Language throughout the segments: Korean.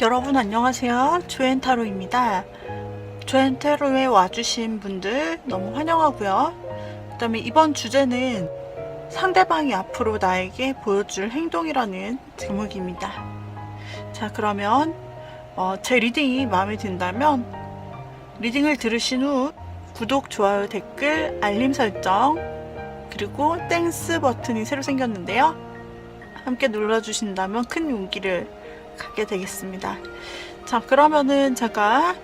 여러분 안녕하세요. 조앤타로입니다. 조앤타로에 와주신 분들 너무 환영하고요. 그 다음에 이번 주제는 상대방이 앞으로 나에게 보여줄 행동이라는 제목입니다. 자, 그러면 제 리딩이 마음에 든다면 리딩을 들으신 후 구독, 좋아요, 댓글, 알림 설정, 그리고 땡스 버튼이 새로 생겼는데요. 함께 눌러주신다면 큰 용기를 갖게 되겠습니다. 자, 그러면은 제가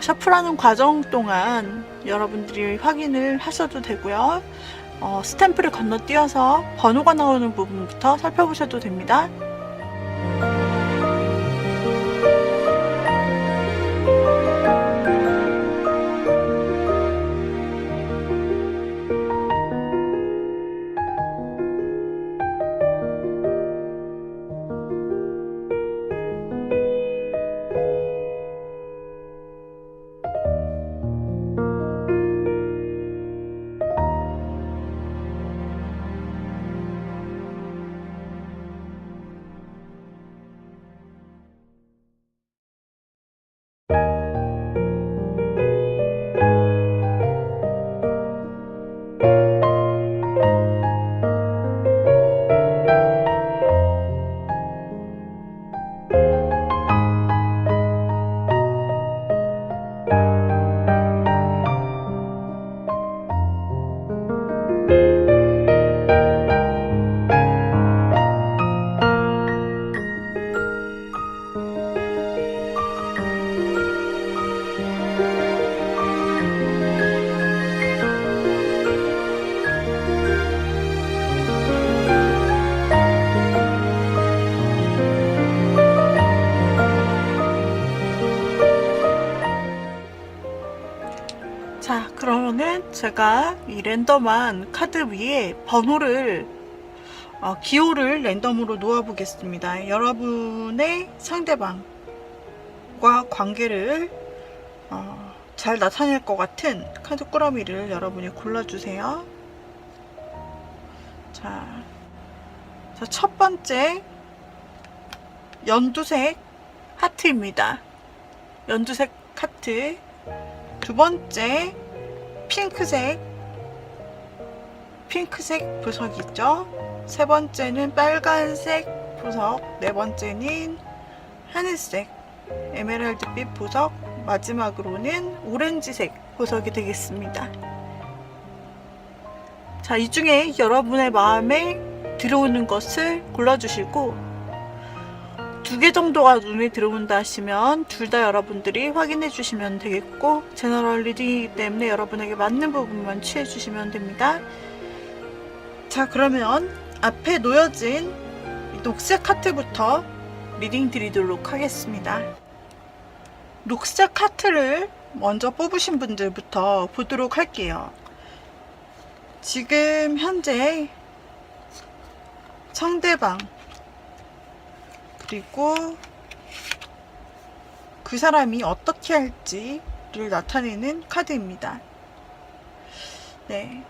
셔플하는 과정 동안 여러분들이 확인을 하셔도 되고요. 스탬프를 건너뛰어서 번호가 나오는 부분부터 살펴보셔도 됩니다. 자, 그러면은 제가 이 랜덤한 카드 위에 번호를 기호를 랜덤으로 놓아 보겠습니다. 여러분의 상대방과 관계를 잘 나타낼 것 같은 카드 꾸러미를 여러분이 골라주세요. 자, 첫 번째 연두색 하트입니다. 연두색 하트. 두 번째 핑크색 보석 있죠. 세 번째는 빨간색 보석, 네 번째는 하늘색 에메랄드빛 보석, 마지막으로는 오렌지색 보석이 되겠습니다. 자, 이 중에 여러분의 마음에 들어오는 것을 골라주시고 2개 정도가 눈에 들어온다 하시면 둘 다 여러분들이 확인해 주시면 되겠고, 제너럴 리딩이기 때문에 여러분에게 맞는 부분만 취해 주시면 됩니다. 자, 그러면 앞에 놓여진 녹색 하트부터 리딩 드리도록 하겠습니다. 녹색 하트를 먼저 뽑으신 분들부터 보도록 할게요. 지금 현재 상대방 그리고 그 사람이 어떻게 할지를 나타내는 카드입니다. 네.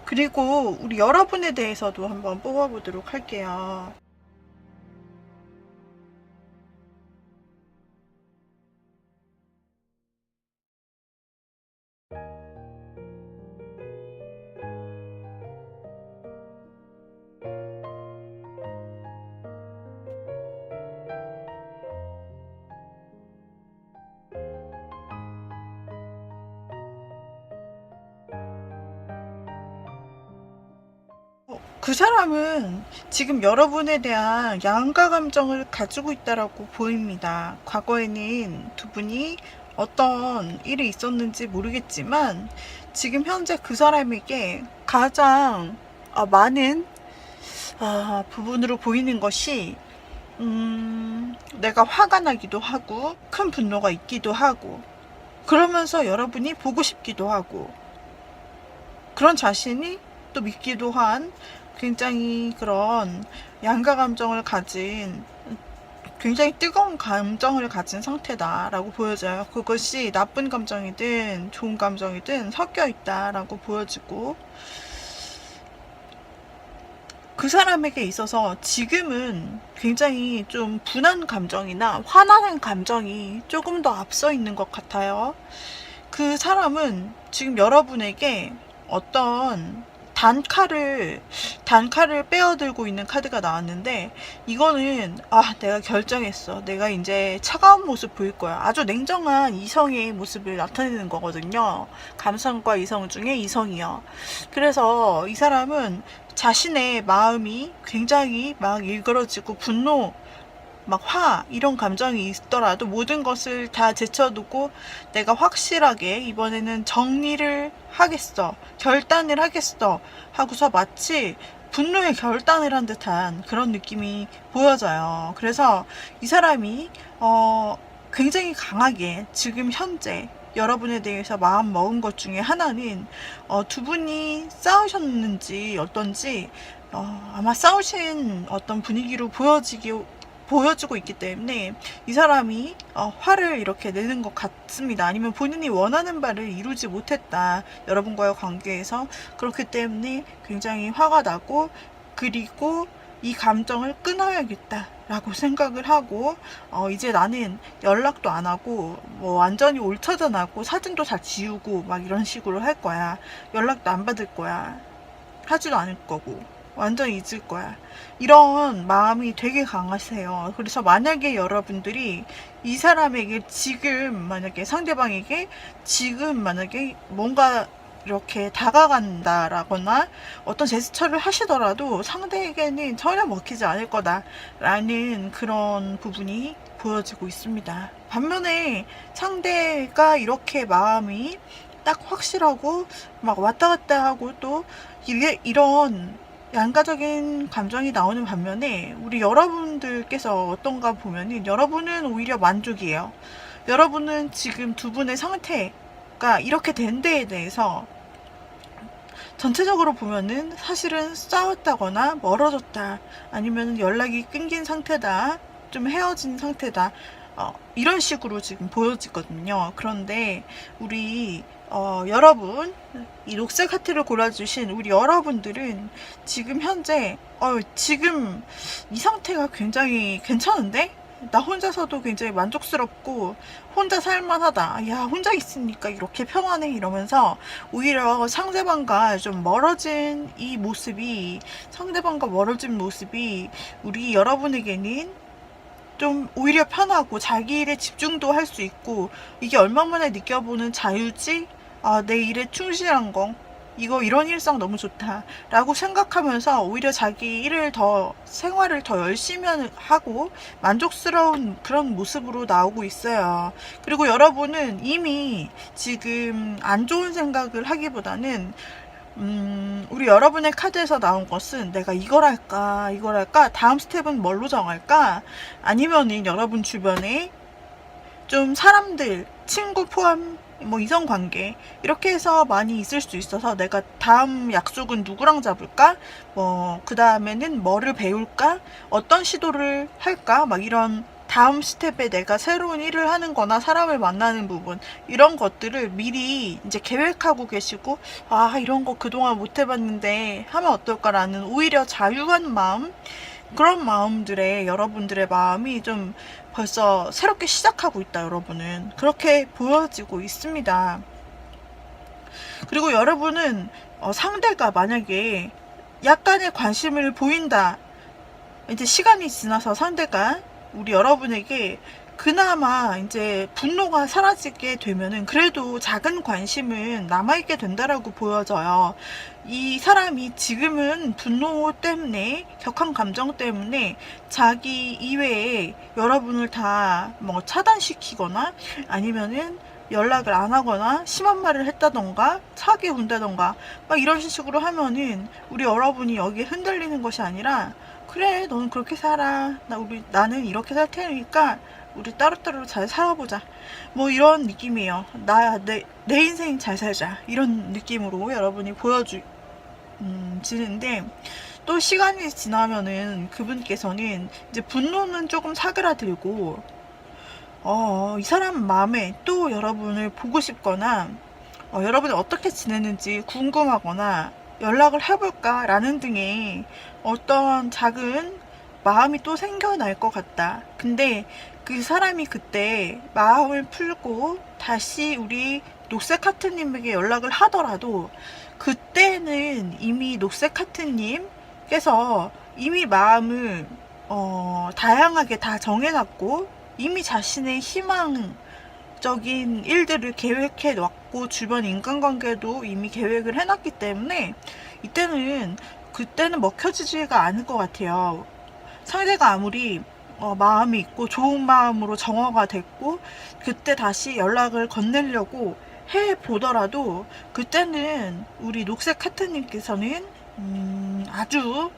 그리고 우리 여러분에 대해서도 한번 뽑아보도록 할게요. 그 사람은 지금 여러분에 대한 양가 감정을 가지고 있다라고 보입니다. 과거에는 두 분이 어떤 일이 있었는지 모르겠지만 지금 현재 그 사람에게 가장 많은 부분으로 보이는 것이 내가 화가 나기도 하고 큰 분노가 있기도 하고, 그러면서 여러분이 보고 싶기도 하고, 그런 자신이 또 믿기도 한 굉장히 그런 양가 감정을 가진, 굉장히 뜨거운 감정을 가진 상태다라고 보여져요. 그것이 나쁜 감정이든 좋은 감정이든 섞여 있다라고 보여지고, 그 사람에게 있어서 지금은 굉장히 좀 분한 감정이나 화나는 감정이 조금 더 앞서 있는 것 같아요. 그 사람은 지금 여러분에게 어떤 단칼을 빼어들고 있는 카드가 나왔는데, 이거는 내가 결정했어, 내가 이제 차가운 모습 보일 거야, 아주 냉정한 이성의 모습을 나타내는 거거든요. 감성과 이성 중에 이성이요. 그래서 이 사람은 자신의 마음이 굉장히 막 일그러지고 분노, 막 이런 감정이 있더라도 모든 것을 다 제쳐두고 내가 확실하게 이번에는 정리를 하겠어, 결단을 하겠어 하고서 마치 분노의 결단을 한 듯한 그런 느낌이 보여져요. 그래서 이 사람이 굉장히 강하게 지금 현재 여러분에 대해서 마음 먹은 것 중에 하나는 두 분이 싸우셨는지 어떤지 아마 싸우신 어떤 분위기로 보여주고 있기 때문에 이 사람이 화를 이렇게 내는 것 같습니다. 아니면 본인이 원하는 바를 이루지 못했다, 여러분과의 관계에서. 그렇기 때문에 굉장히 화가 나고, 그리고 이 감정을 끊어야겠다 라고 생각을 하고 이제 나는 연락도 안 하고 뭐 완전히 올처전하고 사진도 다 지우고 막 이런 식으로 할 거야. 연락도 안 받을 거야. 하지도 않을 거고 완전 잊을 거야. 이런 마음이 되게 강하세요. 그래서 만약에 여러분들이 이 사람에게 지금, 만약에 상대방에게 지금 만약에 뭔가 이렇게 다가간다라거나 어떤 제스처를 하시더라도 상대에게는 전혀 먹히지 않을 거다라는 그런 부분이 보여지고 있습니다. 반면에 상대가 이렇게 마음이 딱 확실하고 막 왔다 갔다 하고 또 이런 양가적인 감정이 나오는 반면에 우리 여러분들께서 어떤가 보면은 여러분은 오히려 만족이에요. 여러분은 지금 두 분의 상태가 이렇게 된 데에 대해서 전체적으로 보면은 사실은 싸웠다거나 멀어졌다, 아니면 연락이 끊긴 상태다, 좀 헤어진 상태다, 이런 식으로 지금 보여지거든요. 그런데 우리 여러분, 이 녹색 하트를 골라주신 우리 여러분들은 지금 현재 지금 이 상태가 굉장히 괜찮은데? 나 혼자서도 굉장히 만족스럽고 혼자 살만하다, 야 혼자 있으니까 이렇게 편하네, 이러면서 오히려 상대방과 멀어진 모습이 우리 여러분에게는 좀 오히려 편하고 자기 일에 집중도 할 수 있고, 이게 얼마만에 느껴보는 자유지? 내 일에 충실한 거, 이런 일상 너무 좋다 라고 생각하면서 오히려 자기 생활을 더 열심히 하고 만족스러운 그런 모습으로 나오고 있어요. 그리고 여러분은 이미 지금 안 좋은 생각을 하기보다는 우리 여러분의 카드에서 나온 것은 내가 이걸 할까 다음 스텝은 뭘로 정할까, 아니면은 여러분 주변에 좀 사람들, 친구 포함 뭐 이성관계 이렇게 해서 많이 있을 수 있어서 내가 다음 약속은 누구랑 잡을까, 뭐 그 다음에는 뭐를 배울까, 어떤 시도를 할까, 막 이런 다음 스텝에 내가 새로운 일을 하는 거나 사람을 만나는 부분, 이런 것들을 미리 이제 계획하고 계시고, 이런 거 그동안 못 해봤는데 하면 어떨까라는 오히려 자유한 마음, 그런 마음들의 여러분들의 마음이 좀 벌써 새롭게 시작하고 있다, 여러분은 그렇게 보여지고 있습니다. 그리고 여러분은 상대가 만약에 약간의 관심을 보인다, 이제 시간이 지나서 상대가 우리 여러분에게 그나마 이제 분노가 사라지게 되면은 그래도 작은 관심은 남아있게 된다라고 보여져요. 이 사람이 지금은 분노 때문에, 격한 감정 때문에 자기 이외에 여러분을 다 뭐 차단시키거나 아니면은 연락을 안 하거나 심한 말을 했다던가 차게 군다던가 막 이런 식으로 하면은 우리 여러분이 여기에 흔들리는 것이 아니라, 그래 너는 그렇게 살아, 나는 이렇게 살 테니까 우리 따로따로 잘 살아보자, 뭐 이런 느낌이에요. 내 인생 잘 살자, 이런 느낌으로 여러분이 지는데, 또 시간이 지나면은 그분께서는 이제 분노는 조금 사그라들고 이 사람 마음에 또 여러분을 보고 싶거나 여러분이 어떻게 지내는지 궁금하거나 연락을 해볼까 라는 등의 어떤 작은 마음이 또 생겨날 것 같다. 근데 그 사람이 그때 마음을 풀고 다시 우리 녹색 하트님에게 연락을 하더라도 그때는 이미 녹색 하트님께서 이미 마음을 다양하게 다 정해놨고 이미 자신의 희망적인 일들을 계획해 놨고 주변 인간관계도 이미 계획을 해놨기 때문에 그때는 먹혀지지가 않을 것 같아요. 상대가 아무리 마음이 있고 좋은 마음으로 정화가 됐고 그때 다시 연락을 건네려고 해보더라도 그때는 우리 녹색 하트님께서는 아주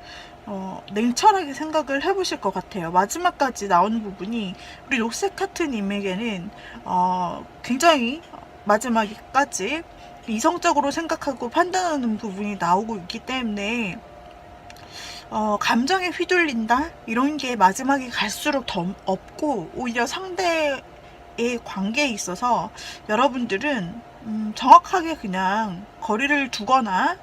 냉철하게 생각을 해보실 것 같아요. 마지막까지 나오는 부분이 우리 녹색 하트님에게는 굉장히 마지막까지 이성적으로 생각하고 판단하는 부분이 나오고 있기 때문에 감정에 휘둘린다? 이런 게 마지막에 갈수록 더 없고 오히려 상대의 관계에 있어서 여러분들은 정확하게 그냥 거리를 두거나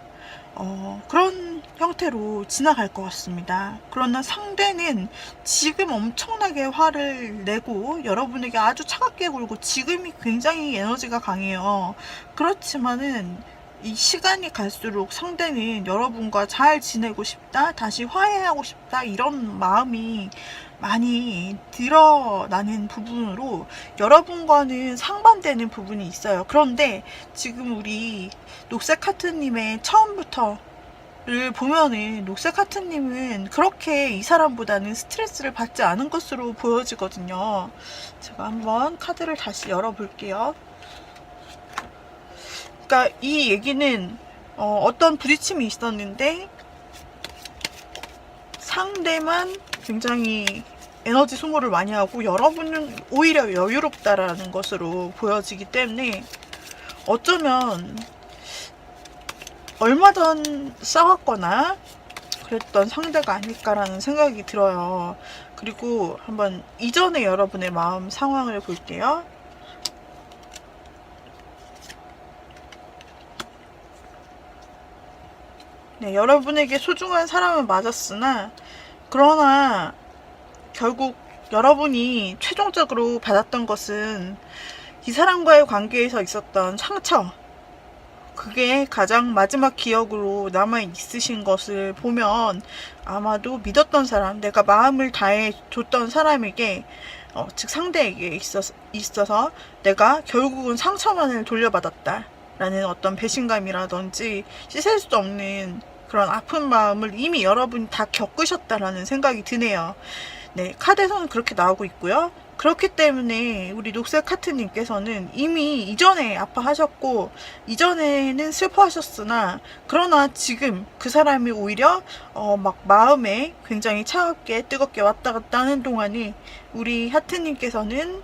그런 형태로 지나갈 것 같습니다. 그러나 상대는 지금 엄청나게 화를 내고 여러분에게 아주 차갑게 굴고 지금이 굉장히 에너지가 강해요. 그렇지만은 이 시간이 갈수록 상대는 여러분과 잘 지내고 싶다, 다시 화해하고 싶다 이런 마음이 많이 드러나는 부분으로 여러분과는 상반되는 부분이 있어요. 그런데 지금 우리 녹색 하트님의 처음부터를 보면은 녹색 하트님은 그렇게 이 사람보다는 스트레스를 받지 않은 것으로 보여지거든요. 제가 한번 카드를 다시 열어볼게요. 그러니까 이 얘기는 어떤 부딪힘이 있었는데 상대만 굉장히 에너지 소모를 많이 하고 여러분은 오히려 여유롭다라는 것으로 보여지기 때문에 어쩌면 얼마 전 싸웠거나 그랬던 상대가 아닐까라는 생각이 들어요. 그리고 한번 이전에 여러분의 마음 상황을 볼게요. 네, 여러분에게 소중한 사람은 맞았으나 그러나 결국 여러분이 최종적으로 받았던 것은 이 사람과의 관계에서 있었던 상처, 그게 가장 마지막 기억으로 남아 있으신 것을 보면 아마도 믿었던 사람, 내가 마음을 다해 줬던 사람에게 즉 상대에게 있어서 내가 결국은 상처만을 돌려받았다 라는 어떤 배신감이라든지 씻을 수 없는 그런 아픈 마음을 이미 여러분이 다 겪으셨다라는 생각이 드네요. 네, 카드에서는 그렇게 나오고 있고요. 그렇기 때문에 우리 녹색 하트님께서는 이미 이전에 아파하셨고 이전에는 슬퍼하셨으나 그러나 지금 그 사람이 오히려 막 마음에 굉장히 차갑게 뜨겁게 왔다 갔다 하는 동안에 우리 하트님께서는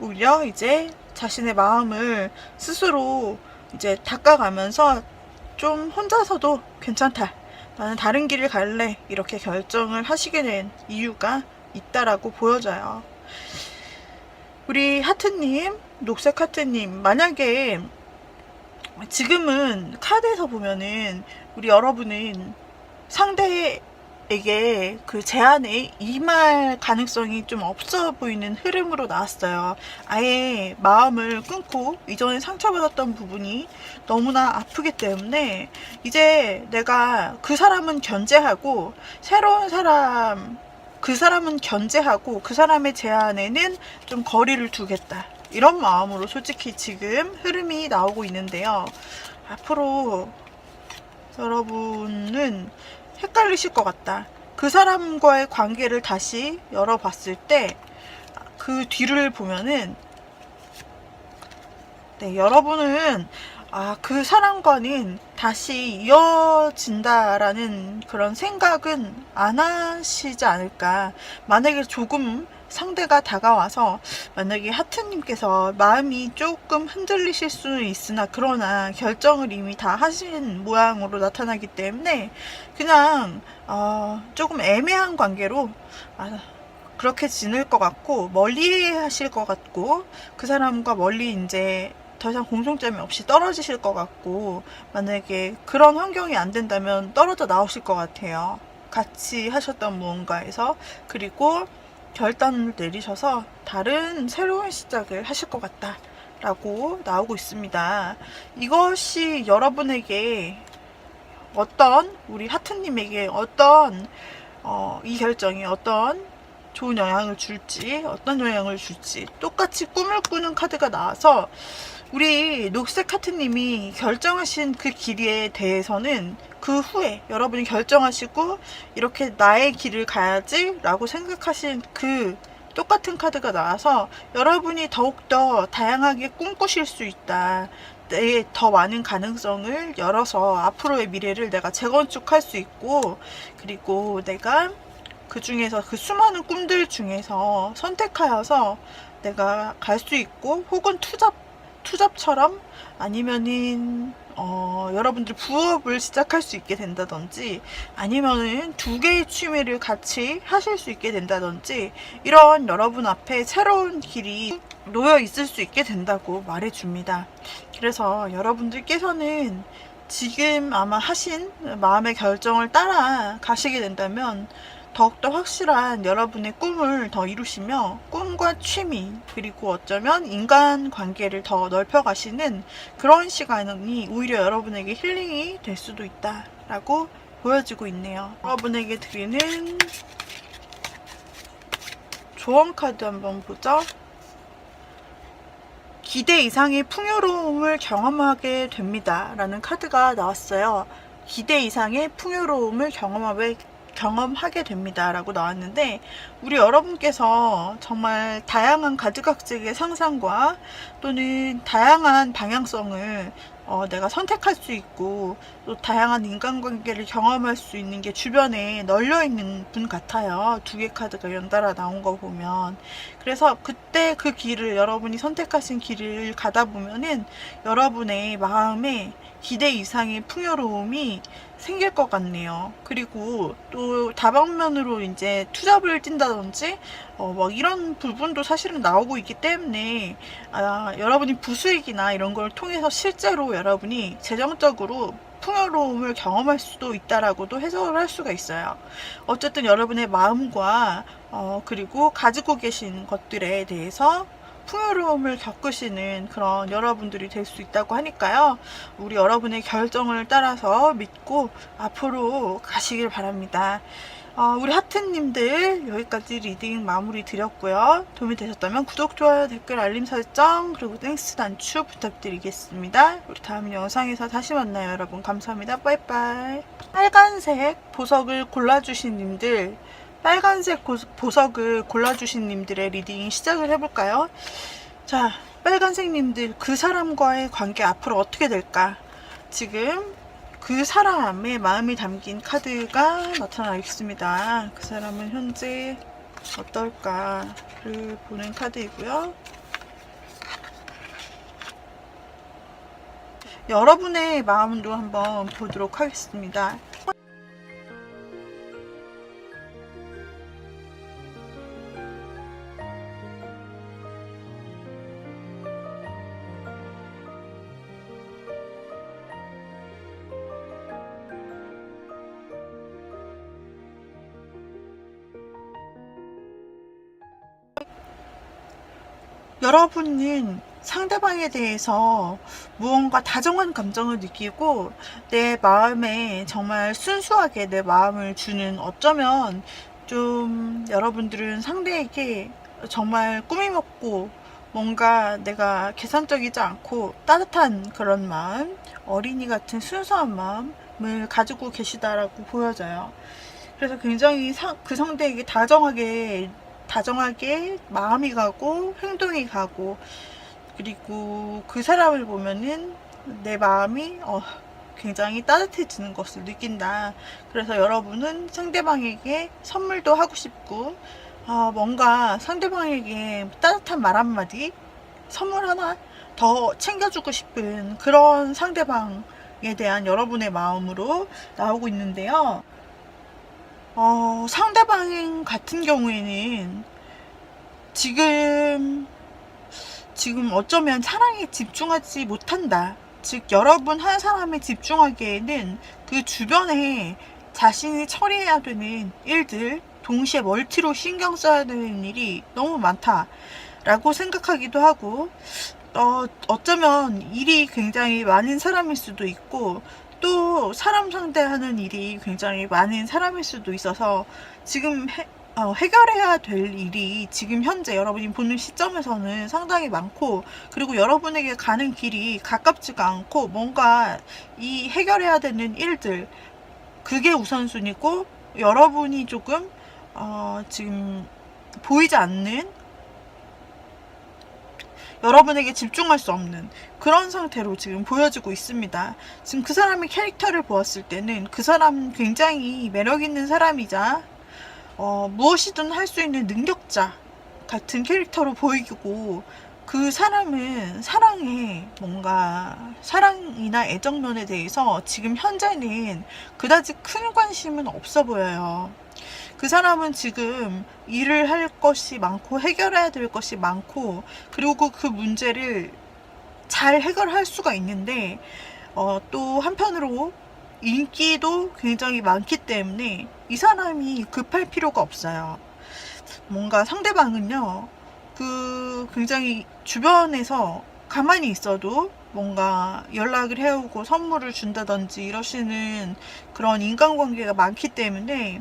오히려 이제 자신의 마음을 스스로 이제 닦아가면서 좀 혼자서도 괜찮다, 나는 다른 길을 갈래, 이렇게 결정을 하시게 된 이유가 있다라고 보여져요. 우리 하트님, 녹색 하트님, 만약에 지금은 카드에서 보면은 우리 여러분은 상대에게 그 제안에 임할 가능성이 좀 없어 보이는 흐름으로 나왔어요. 아예 마음을 끊고 이전에 상처받았던 부분이 너무나 아프기 때문에 이제 내가 그 사람은 견제하고 새로운 사람, 그 사람은 견제하고 그 사람의 제안에는 좀 거리를 두겠다, 이런 마음으로 솔직히 지금 흐름이 나오고 있는데요. 앞으로 여러분은 헷갈리실 것 같다. 그 사람과의 관계를 다시 열어봤을 때 그 뒤를 보면은 네, 여러분은 그 사람과는 다시 이어진다라는 그런 생각은 안 하시지 않을까. 만약에 조금 상대가 다가와서 만약에 하트님께서 마음이 조금 흔들리실 수는 있으나 그러나 결정을 이미 다 하신 모양으로 나타나기 때문에 그냥 조금 애매한 관계로 그렇게 지낼 것 같고 멀리 하실 것 같고 그 사람과 멀리 이제 더 이상 공통점이 없이 떨어지실 것 같고, 만약에 그런 환경이 안 된다면 떨어져 나오실 것 같아요. 같이 하셨던 무언가에서. 그리고 결단을 내리셔서 다른 새로운 시작을 하실 것 같다 라고 나오고 있습니다. 이것이 여러분에게 우리 하트님에게 이 결정이 어떤 좋은 영향을 줄지, 어떤 영향을 줄지, 똑같이 꿈을 꾸는 카드가 나와서 우리 녹색 하트님이 결정하신 그 길에 대해서는 그 후에 여러분이 결정하시고 이렇게 나의 길을 가야지 라고 생각하신 그 똑같은 카드가 나와서 여러분이 더욱더 다양하게 꿈꾸실 수 있다. 내 더 많은 가능성을 열어서 앞으로의 미래를 내가 재건축할 수 있고, 그리고 내가 그 중에서 그 수많은 꿈들 중에서 선택하여서 내가 갈 수 있고, 혹은 투잡처럼 아니면은 여러분들 부업을 시작할 수 있게 된다든지, 아니면은 두 개의 취미를 같이 하실 수 있게 된다든지, 이런 여러분 앞에 새로운 길이 놓여 있을 수 있게 된다고 말해줍니다. 그래서 여러분들께서는 지금 아마 하신 마음의 결정을 따라 가시게 된다면 더욱더 확실한 여러분의 꿈을 더 이루시며, 꿈과 취미, 그리고 어쩌면 인간관계를 더 넓혀가시는 그런 시간이 오히려 여러분에게 힐링이 될 수도 있다라고 보여지고 있네요. 여러분에게 드리는 조언 카드 한번 보죠. 기대 이상의 풍요로움을 경험하게 됩니다 라는 카드가 나왔어요. 기대 이상의 풍요로움을 경험하게 됩니다 라고 나왔는데, 우리 여러분께서 정말 다양한 가지각색의 상상과 또는 다양한 방향성을 내가 선택할 수 있고, 또 다양한 인간관계를 경험할 수 있는 게 주변에 널려있는 분 같아요. 두 개 카드가 연달아 나온 거 보면. 그래서 그때 그 길을, 여러분이 선택하신 길을 가다 보면은 여러분의 마음에 기대 이상의 풍요로움이 생길 것 같네요. 그리고 또 다방면으로 이제 투잡을 뛴다든지 막 이런 부분도 사실은 나오고 있기 때문에 여러분이 부수익이나 이런 걸 통해서 실제로 여러분이 재정적으로 풍요로움을 경험할 수도 있다라고도 해석을 할 수가 있어요. 어쨌든 여러분의 마음과 그리고 가지고 계신 것들에 대해서 풍요로움을 겪으시는 그런 여러분들이 될 수 있다고 하니까요. 우리 여러분의 결정을 따라서 믿고 앞으로 가시길 바랍니다. 우리 하트님들 여기까지 리딩 마무리 드렸고요. 도움이 되셨다면 구독, 좋아요, 댓글, 알림 설정, 그리고 땡스 단추 부탁드리겠습니다. 우리 다음 영상에서 다시 만나요. 여러분 감사합니다. 빠이빠이. 빨간색 보석을 골라주신 님들, 빨간색 보석을 골라주신 님들의 리딩 시작을 해볼까요? 자, 빨간색 님들, 그 사람과의 관계 앞으로 어떻게 될까? 지금 그 사람의 마음이 담긴 카드가 나타나 있습니다. 그 사람은 현재 어떨까를 보는 카드이고요. 여러분의 마음도 한번 보도록 하겠습니다. 여러분은 상대방에 대해서 무언가 다정한 감정을 느끼고 내 마음에 정말 순수하게 내 마음을 주는, 어쩌면 좀 여러분들은 상대에게 정말 꾸미먹고 뭔가 내가 계산적이지 않고 따뜻한 그런 마음, 어린이 같은 순수한 마음을 가지고 계시다라고 보여져요. 그래서 굉장히 그 상대에게 다정하게 마음이 가고 행동이 가고, 그리고 그 사람을 보면은 내 마음이 굉장히 따뜻해지는 것을 느낀다. 그래서 여러분은 상대방에게 선물도 하고 싶고 뭔가 상대방에게 따뜻한 말 한마디, 선물 하나 더 챙겨주고 싶은 그런 상대방에 대한 여러분의 마음으로 나오고 있는데요. 상대방 같은 경우에는 지금 지금 어쩌면 사랑에 집중하지 못한다. 즉 여러분 한 사람에 집중하기에는 그 주변에 자신이 처리해야 되는 일들, 동시에 멀티로 신경 써야 되는 일이 너무 많다라고 생각하기도 하고, 어쩌면 일이 굉장히 많은 사람일 수도 있고, 또 사람 상대하는 일이 굉장히 많은 사람일 수도 있어서 지금 해결해야 될 일이 지금 현재 여러분이 보는 시점에서는 상당히 많고, 그리고 여러분에게 가는 길이 가깝지가 않고, 뭔가 이 해결해야 되는 일들, 그게 우선순위고, 여러분이 조금 지금 보이지 않는, 여러분에게 집중할 수 없는 그런 상태로 지금 보여지고 있습니다. 지금 그 사람의 캐릭터를 보았을 때는 그 사람은 굉장히 매력 있는 사람이자 무엇이든 할 수 있는 능력자 같은 캐릭터로 보이고, 그 사람은 사랑이나 애정론에 대해서 지금 현재는 그다지 큰 관심은 없어 보여요. 그 사람은 지금 일을 할 것이 많고 해결해야 될 것이 많고, 그리고 그 문제를 잘 해결할 수가 있는데, 또 한편으로 인기도 굉장히 많기 때문에 이 사람이 급할 필요가 없어요. 뭔가 상대방은요, 굉장히 주변에서 가만히 있어도 뭔가 연락을 해오고 선물을 준다든지 이러시는 그런 인간관계가 많기 때문에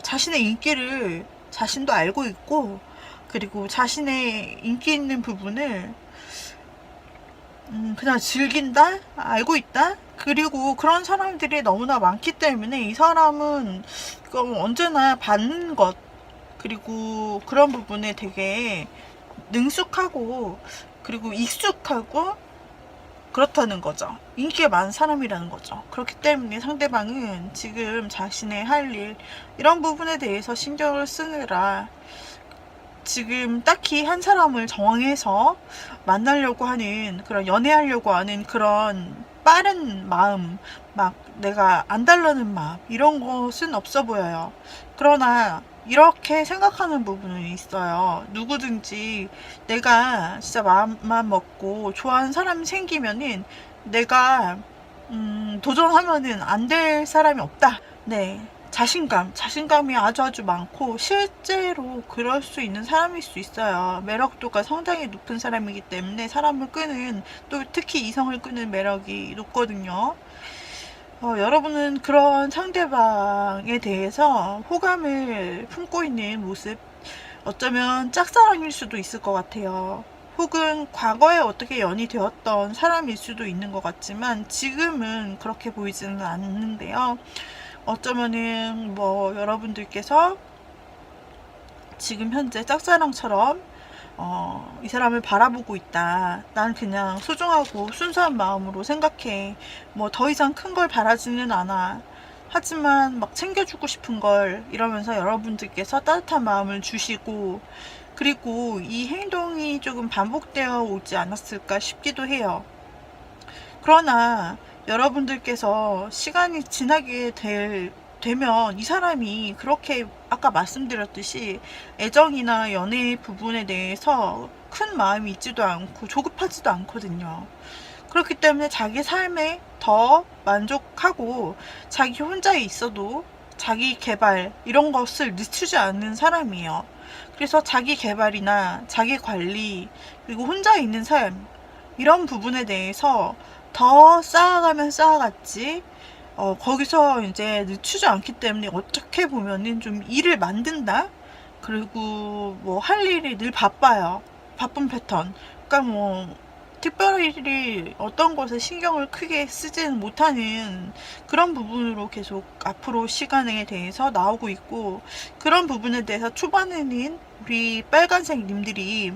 자신의 인기를 자신도 알고 있고, 그리고 자신의 인기 있는 부분을 그냥 즐긴다? 알고 있다? 그리고 그런 사람들이 너무나 많기 때문에 이 사람은 언제나 받는 것, 그리고 그런 부분에 되게 능숙하고, 그리고 익숙하고 그렇다는 거죠. 인기가 많은 사람이라는 거죠. 그렇기 때문에 상대방은 지금 자신의 할 일, 이런 부분에 대해서 신경을 쓰느라 지금 딱히 한 사람을 정해서 만나려고 하는, 그런 연애하려고 하는 그런 빠른 마음, 막 내가 안달나는 마음, 이런 것은 없어 보여요. 그러나 이렇게 생각하는 부분은 있어요. 누구든지 내가 진짜 마음만 먹고 좋아하는 사람이 생기면은 내가 도전하면은 안 될 사람이 없다. 네. 자신감이 아주 많고, 실제로 그럴 수 있는 사람일 수 있어요. 매력도가 상당히 높은 사람이기 때문에 사람을 끄는, 또 특히 이성을 끄는 매력이 높거든요. 여러분은 그런 상대방에 대해서 호감을 품고 있는 모습, 어쩌면 짝사랑일 수도 있을 것 같아요. 혹은 과거에 어떻게 연이 되었던 사람일 수도 있는 것 같지만 지금은 그렇게 보이지는 않는데요. 어쩌면은 여러분들께서 지금 현재 짝사랑처럼 이 사람을 바라보고 있다. 난 그냥 소중하고 순수한 마음으로 생각해. 더 이상 큰 걸 바라지는 않아. 하지만 막 챙겨주고 싶은 걸, 이러면서 여러분들께서 따뜻한 마음을 주시고, 그리고 이 행동이 조금 반복되어 오지 않았을까 싶기도 해요. 그러나 여러분들께서 시간이 지나게 되면 이 사람이 그렇게 아까 말씀드렸듯이 애정이나 연애 부분에 대해서 큰 마음이 있지도 않고 조급하지도 않거든요. 그렇기 때문에 자기 삶에 더 만족하고 자기 혼자 있어도 자기 개발, 이런 것을 늦추지 않는 사람이에요. 그래서 자기 개발이나 자기 관리, 그리고 혼자 있는 삶, 이런 부분에 대해서 더 쌓아가면 쌓아갔지, 거기서 이제 늦추지 않기 때문에 어떻게 보면은 좀 일을 만든다? 그리고 할 일이 늘 바빠요. 바쁜 패턴. 그러니까 특별히 어떤 것에 신경을 크게 쓰지는 못하는 그런 부분으로 계속 앞으로 시간에 대해서 나오고 있고, 그런 부분에 대해서 초반에는 우리 빨간색 님들이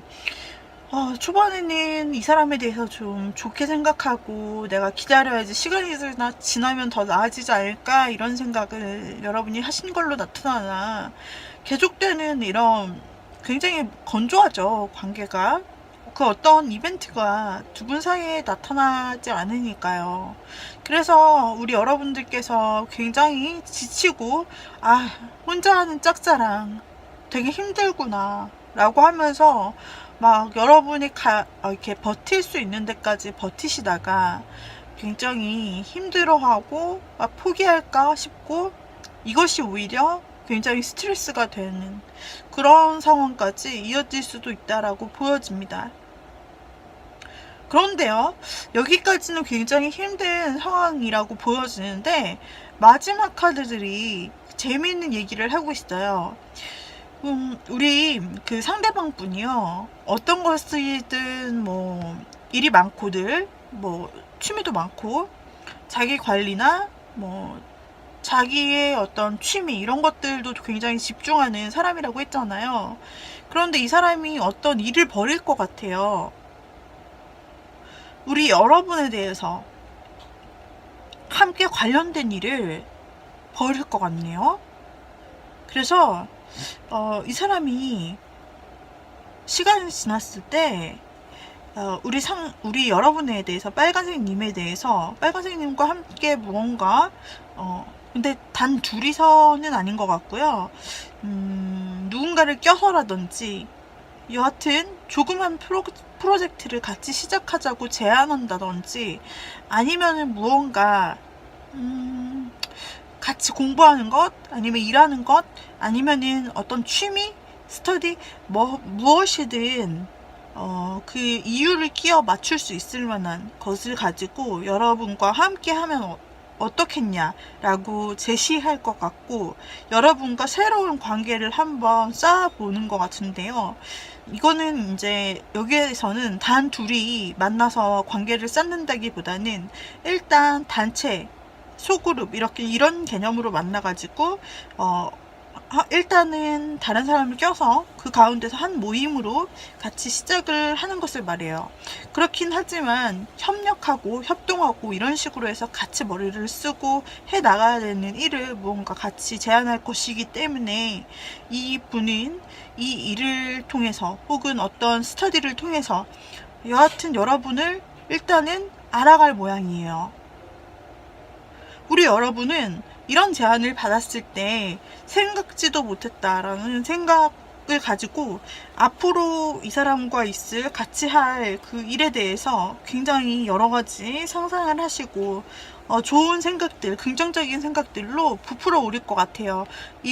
초반에는 이 사람에 대해서 좀 좋게 생각하고 내가 기다려야지, 시간이 지나면 더 나아지지 않을까, 이런 생각을 여러분이 하신 걸로 나타나나, 계속되는 이런 굉장히 건조하죠, 관계가. 그 어떤 이벤트가 두 분 사이에 나타나지 않으니까요. 그래서 우리 여러분들께서 굉장히 지치고, 혼자 하는 짝사랑 되게 힘들구나 라고 하면서 막 여러분이 이렇게 버틸 수 있는 데까지 버티시다가 굉장히 힘들어하고 포기할까 싶고 이것이 오히려 굉장히 스트레스가 되는 그런 상황까지 이어질 수도 있다라고 보여집니다. 그런데요, 여기까지는 굉장히 힘든 상황이라고 보여지는데 마지막 카드들이 재미있는 얘기를 하고 있어요. 우리 그 상대방 분이요, 어떤 것이든 뭐 일이 많고들 뭐 취미도 많고 자기 관리나 뭐 자기의 어떤 취미 이런 것들도 굉장히 집중하는 사람이라고 했잖아요. 그런데 이 사람이 어떤 일을 벌일 것 같아요. 우리 여러분에 대해서 함께 관련된 일을 벌일 것 같네요. 그래서 이 사람이 시간이 지났을 때 우리 여러분에 대해서 빨간색님에 대해서 빨간색님과 함께 무언가 근데 단 둘이서는 아닌 것 같고요. 누군가를 껴서라든지 여하튼 조그만 프로젝트를 같이 시작하자고 제안한다든지 아니면은 무언가 같이 공부하는 것 아니면 일하는 것 아니면은 어떤 취미 스터디 무엇이든 그 이유를 끼워 맞출 수 있을 만한 것을 가지고 여러분과 함께 하면 어떻겠냐라고 제시할 것 같고 여러분과 새로운 관계를 한번 쌓아보는 것 같은데요. 이거는 이제 여기에서는 단 둘이 만나서 관계를 쌓는다기보다는 일단 단체, 소그룹 이런 개념으로 만나가지고 일단은 다른 사람을 껴서 그 가운데서 한 모임으로 같이 시작을 하는 것을 말해요. 그렇긴 하지만 협력하고 협동하고 이런 식으로 해서 같이 머리를 쓰고 해 나가야 되는 일을 무언가 같이 제안할 것이기 때문에 이 분은 이 일을 통해서 혹은 어떤 스터디를 통해서 여하튼 여러분을 일단은 알아갈 모양이에요. 우리 여러분은 이런 제안을 받았을 때 생각지도 못했다라는 생각을 가지고 앞으로 이 사람과 같이 할 그 일에 대해서 굉장히 여러 가지 상상을 하시고 좋은 생각들, 긍정적인 생각들로 부풀어 오를 것 같아요.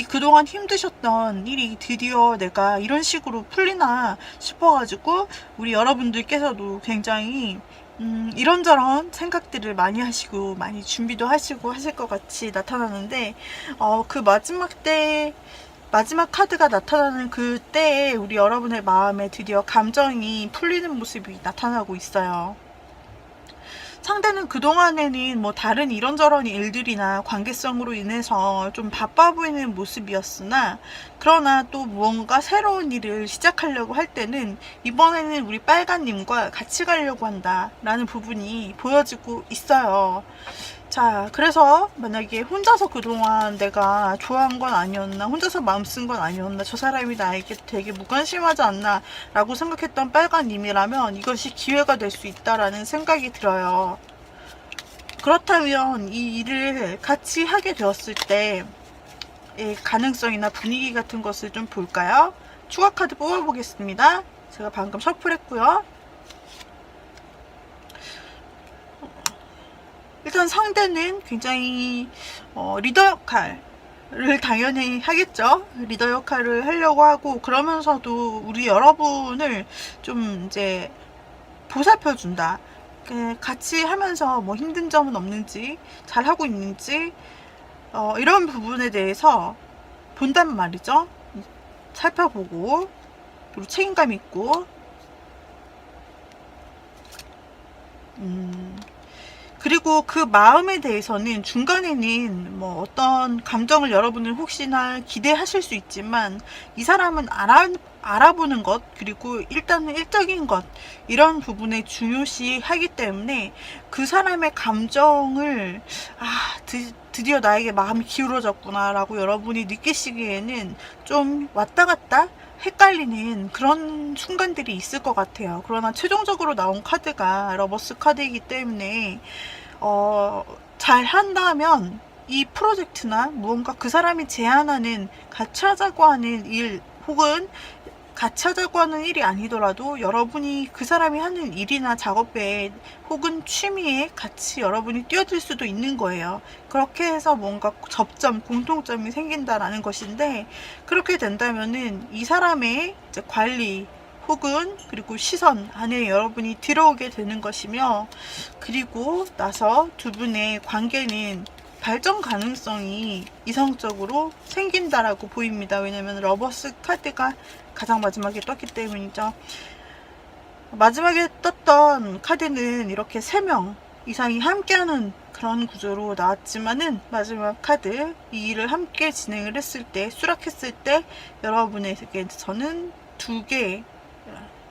그동안 힘드셨던 일이 드디어 내가 이런 식으로 풀리나 싶어가지고 우리 여러분들께서도 굉장히 이런저런 생각들을 많이 하시고 많이 준비도 하시고 하실 것 같이 나타나는데 그 마지막 카드가 나타나는 그때에 우리 여러분의 마음에 드디어 감정이 풀리는 모습이 나타나고 있어요. 상대는 그동안에는 뭐 다른 이런저런 일들이나 관계성으로 인해서 좀 바빠 보이는 모습이었으나 그러나 또 무언가 새로운 일을 시작하려고 할 때는 이번에는 우리 빨간님과 같이 가려고 한다 라는 부분이 보여지고 있어요. 자, 그래서 만약에 혼자서 그동안 내가 좋아한 건 아니었나, 혼자서 마음 쓴 건 아니었나, 저 사람이 나에게 되게 무관심하지 않나 라고 생각했던 빨간님이라면 이것이 기회가 될 수 있다라는 생각이 들어요. 그렇다면 이 일을 같이 하게 되었을 때 가능성이나 분위기 같은 것을 좀 볼까요? 추가 카드 뽑아보겠습니다. 제가 방금 셔플했고요. 일단 상대는 굉장히 리더 역할을 당연히 하겠죠. 리더 역할을 하려고 하고 그러면서도 우리 여러분을 좀 이제 보살펴준다. 같이 하면서 뭐 힘든 점은 없는지 잘하고 있는지 이런 부분에 대해서 본단 말이죠. 살펴보고 그리고 책임감 있고 그리고 그 마음에 대해서는 중간에는 뭐 어떤 감정을 여러분은 혹시나 기대하실 수 있지만 이 사람은 알아보는 것 그리고 일단은 일적인 것 이런 부분에 중요시 하기 때문에 그 사람의 감정을 드디어 나에게 마음이 기울어졌구나 라고 여러분이 느끼시기에는 좀 왔다 갔다 헷갈리는 그런 순간들이 있을 것 같아요. 그러나 최종적으로 나온 카드가 러버스 카드이기 때문에 잘 한다면 이 프로젝트나 무언가 그 사람이 제안하는 같이 하자고 하는 일 혹은 같이 하자고 하는 일이 아니더라도 여러분이 그 사람이 하는 일이나 작업에 혹은 취미에 같이 여러분이 뛰어들 수도 있는 거예요. 그렇게 해서 뭔가 접점, 공통점이 생긴다라는 것인데, 그렇게 된다면은 이 사람의 이제 관리 혹은 그리고 시선 안에 여러분이 들어오게 되는 것이며, 그리고 나서 두 분의 관계는 발전 가능성이 이성적으로 생긴다라고 보입니다. 왜냐면 러버스 카드가 가장 마지막에 떴기 때문이죠. 마지막에 떴던 카드는 이렇게 3명 이상이 함께하는 그런 구조로 나왔지만은, 마지막 카드 이 일을 함께 진행을 했을 때, 수락했을 때 여러분에게서는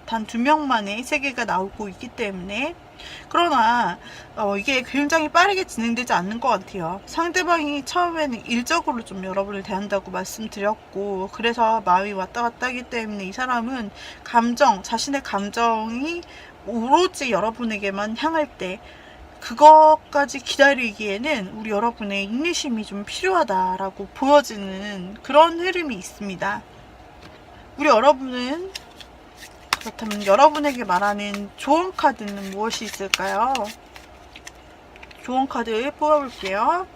단 2명만의 세계가 나오고 있기 때문에, 그러나 이게 굉장히 빠르게 진행되지 않는 것 같아요. 상대방이 처음에는 일적으로 좀 여러분을 대한다고 말씀드렸고, 그래서 마음이 왔다 갔다 하기 때문에 이 사람은 자신의 감정이 오로지 여러분에게만 향할 때, 그것까지 기다리기에는 우리 여러분의 인내심이 좀 필요하다라고 보여지는 그런 흐름이 있습니다. 우리 여러분은, 그렇다면 여러분에게 말하는 조언 카드는 무엇이 있을까요? 조언 카드 뽑아볼게요.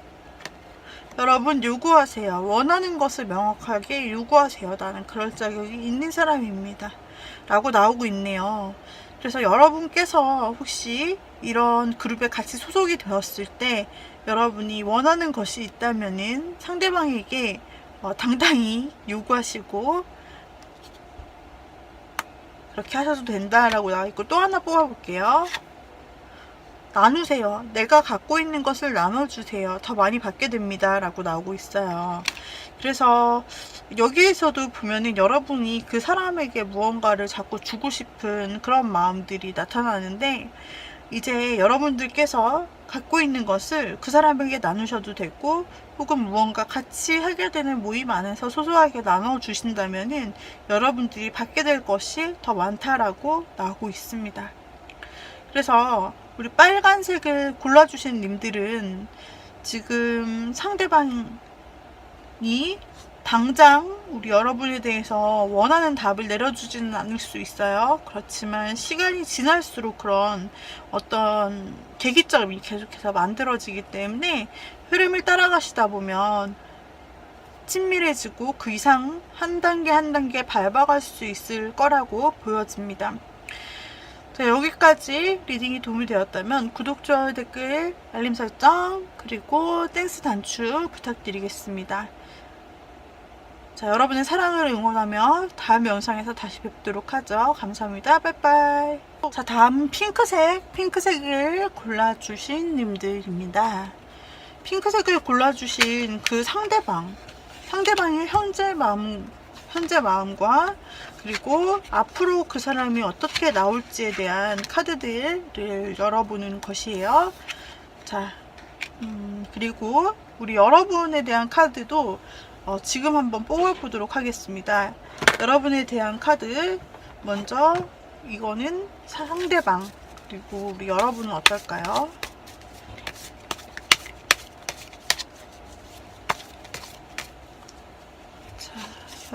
여러분, 요구하세요. 원하는 것을 명확하게 요구하세요. 나는 그럴 자격이 있는 사람입니다. 라고 나오고 있네요. 그래서 여러분께서 혹시 이런 그룹에 같이 소속이 되었을 때 여러분이 원하는 것이 있다면은 상대방에게 당당히 요구하시고 그렇게 하셔도 된다라고 나와있고, 또 하나 뽑아볼게요. 나누세요. 내가 갖고 있는 것을 나눠주세요. 더 많이 받게 됩니다. 라고 나오고 있어요. 그래서 여기에서도 보면은 여러분이 그 사람에게 무언가를 자꾸 주고 싶은 그런 마음들이 나타나는데, 이제 여러분들께서 갖고 있는 것을 그 사람에게 나누셔도 되고, 혹은 무언가 같이 하게 되는 모임 안에서 소소하게 나눠주신다면은 여러분들이 받게 될 것이 더 많다라고 나오고 있습니다. 그래서 우리 빨간색을 골라주신 님들은 지금 상대방이 당장 우리 여러분에 대해서 원하는 답을 내려주지는 않을 수 있어요. 그렇지만 시간이 지날수록 그런 어떤 계기점이 계속해서 만들어지기 때문에 흐름을 따라가시다 보면 친밀해지고 그 이상 한 단계 한 단계 밟아갈 수 있을 거라고 보여집니다. 자, 여기까지 리딩이 도움이 되었다면 구독, 좋아요, 댓글, 알림 설정, 그리고 땡스 단추 부탁드리겠습니다. 자, 여러분의 사랑을 응원하며 다음 영상에서 다시 뵙도록 하죠. 감사합니다. 빠이빠이. 자, 다음 핑크색을 골라주신 님들입니다. 핑크색을 골라주신 그 상대방의 현재 마음과 그리고 앞으로 그 사람이 어떻게 나올지에 대한 카드들을 열어보는 것이에요. 자, 그리고 우리 여러분에 대한 카드도 지금 한번 뽑아보도록 하겠습니다. 여러분에 대한 카드, 먼저 이거는 상대방, 그리고 우리 여러분은 어떨까요? 자,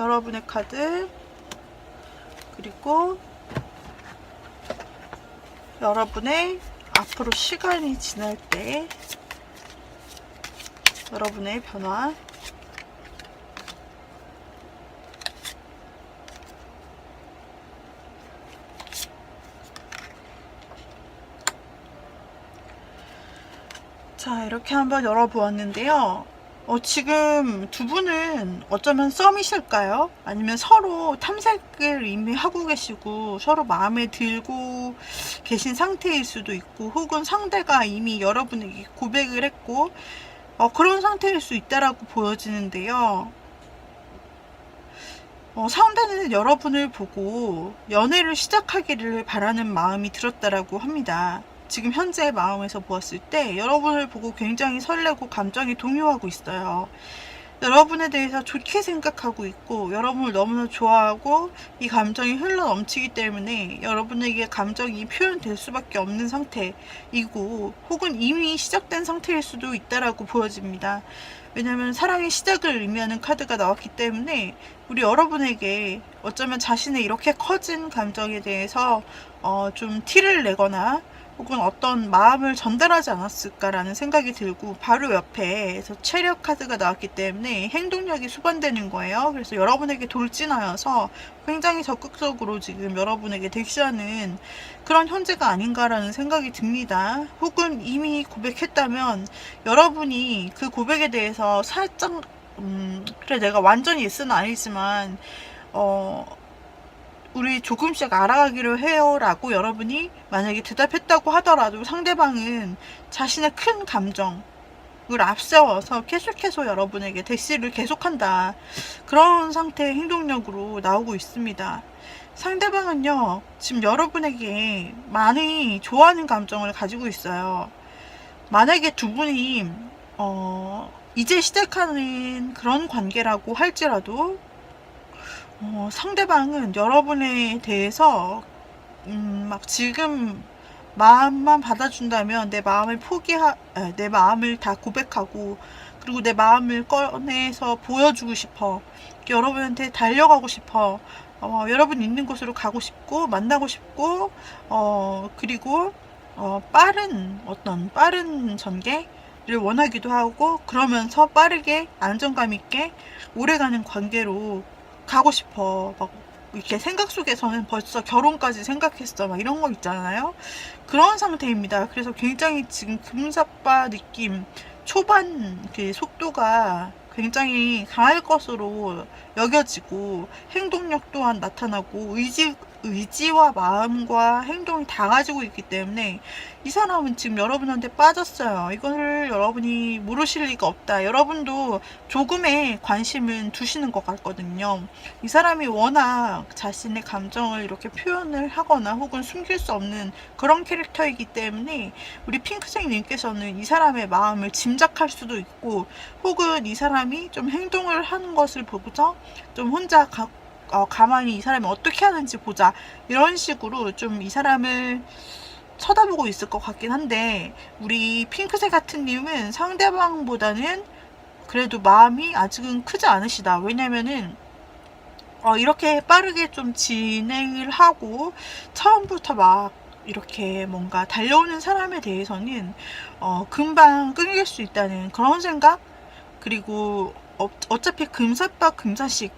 여러분의 카드, 그리고 여러분의 앞으로 시간이 지날 때 여러분의 변화, 자, 이렇게 한번 열어보았는데요. 지금 두 분은 어쩌면 썸이실까요? 아니면 서로 탐색을 이미 하고 계시고 서로 마음에 들고 계신 상태일 수도 있고, 혹은 상대가 이미 여러분에게 고백을 했고 그런 상태일 수 있다라고 보여지는데요. 상대는 여러분을 보고 연애를 시작하기를 바라는 마음이 들었다라고 합니다. 지금 현재의 마음에서 보았을 때 여러분을 보고 굉장히 설레고 감정이 동요하고 있어요. 여러분에 대해서 좋게 생각하고 있고 여러분을 너무나 좋아하고 이 감정이 흘러 넘치기 때문에 여러분에게 감정이 표현될 수밖에 없는 상태이고 혹은 이미 시작된 상태일 수도 있다라고 보여집니다. 왜냐하면 사랑의 시작을 의미하는 카드가 나왔기 때문에 우리 여러분에게 어쩌면 자신의 이렇게 커진 감정에 대해서 좀 티를 내거나 혹은 어떤 마음을 전달하지 않았을까라는 생각이 들고 바로 옆에서 체력 카드가 나왔기 때문에 행동력이 수반되는 거예요. 그래서 여러분에게 돌진하여서 굉장히 적극적으로 지금 여러분에게 대시하는 그런 현재가 아닌가라는 생각이 듭니다. 혹은 이미 고백했다면 여러분이 그 고백에 대해서 살짝 그래 내가 완전히 예스는 아니지만 우리 조금씩 알아가기로 해요 라고 여러분이 만약에 대답했다고 하더라도 상대방은 자신의 큰 감정을 앞세워서 계속해서 여러분에게 대시를 계속한다, 그런 상태의 행동력으로 나오고 있습니다. 상대방은요 지금 여러분에게 많이 좋아하는 감정을 가지고 있어요. 만약에 두 분이 이제 시작하는 그런 관계라고 할지라도 상대방은 여러분에 대해서 막 지금 마음만 받아준다면 내 마음을 다 고백하고 그리고 내 마음을 꺼내서 보여주고 싶어, 여러분한테 달려가고 싶어, 여러분 있는 곳으로 가고 싶고 만나고 싶고 그리고 빠른 전개를 원하기도 하고 그러면서 빠르게 안정감 있게 오래가는 관계로 가고 싶어. 막 이렇게 생각 속에서는 벌써 결혼까지 생각했어. 막 이런 거 있잖아요. 그런 상태입니다. 그래서 굉장히 지금 금사빠 느낌, 초반 그 속도가 굉장히 강할 것으로 여겨지고 행동력 또한 나타나고 의지와 마음과 행동이 다 가지고 있기 때문에 이 사람은 지금 여러분한테 빠졌어요. 이거를 여러분이 모르실 리가 없다. 여러분도 조금의 관심은 두시는 것 같거든요. 이 사람이 워낙 자신의 감정을 이렇게 표현을 하거나 혹은 숨길 수 없는 그런 캐릭터이기 때문에 우리 핑크색님께서는 이 사람의 마음을 짐작할 수도 있고 혹은 이 사람이 좀 행동을 하는 것을 보고서 좀 혼자 가만히 이 사람이 어떻게 하는지 보자, 이런 식으로 좀 이 사람을 쳐다보고 있을 것 같긴 한데 우리 핑크색 같은 님은 상대방보다는 그래도 마음이 아직은 크지 않으시다. 왜냐면은 이렇게 빠르게 좀 진행을 하고 처음부터 막 이렇게 뭔가 달려오는 사람에 대해서는 금방 끊길 수 있다는 그런 생각, 그리고 어차피 금사빠 금사식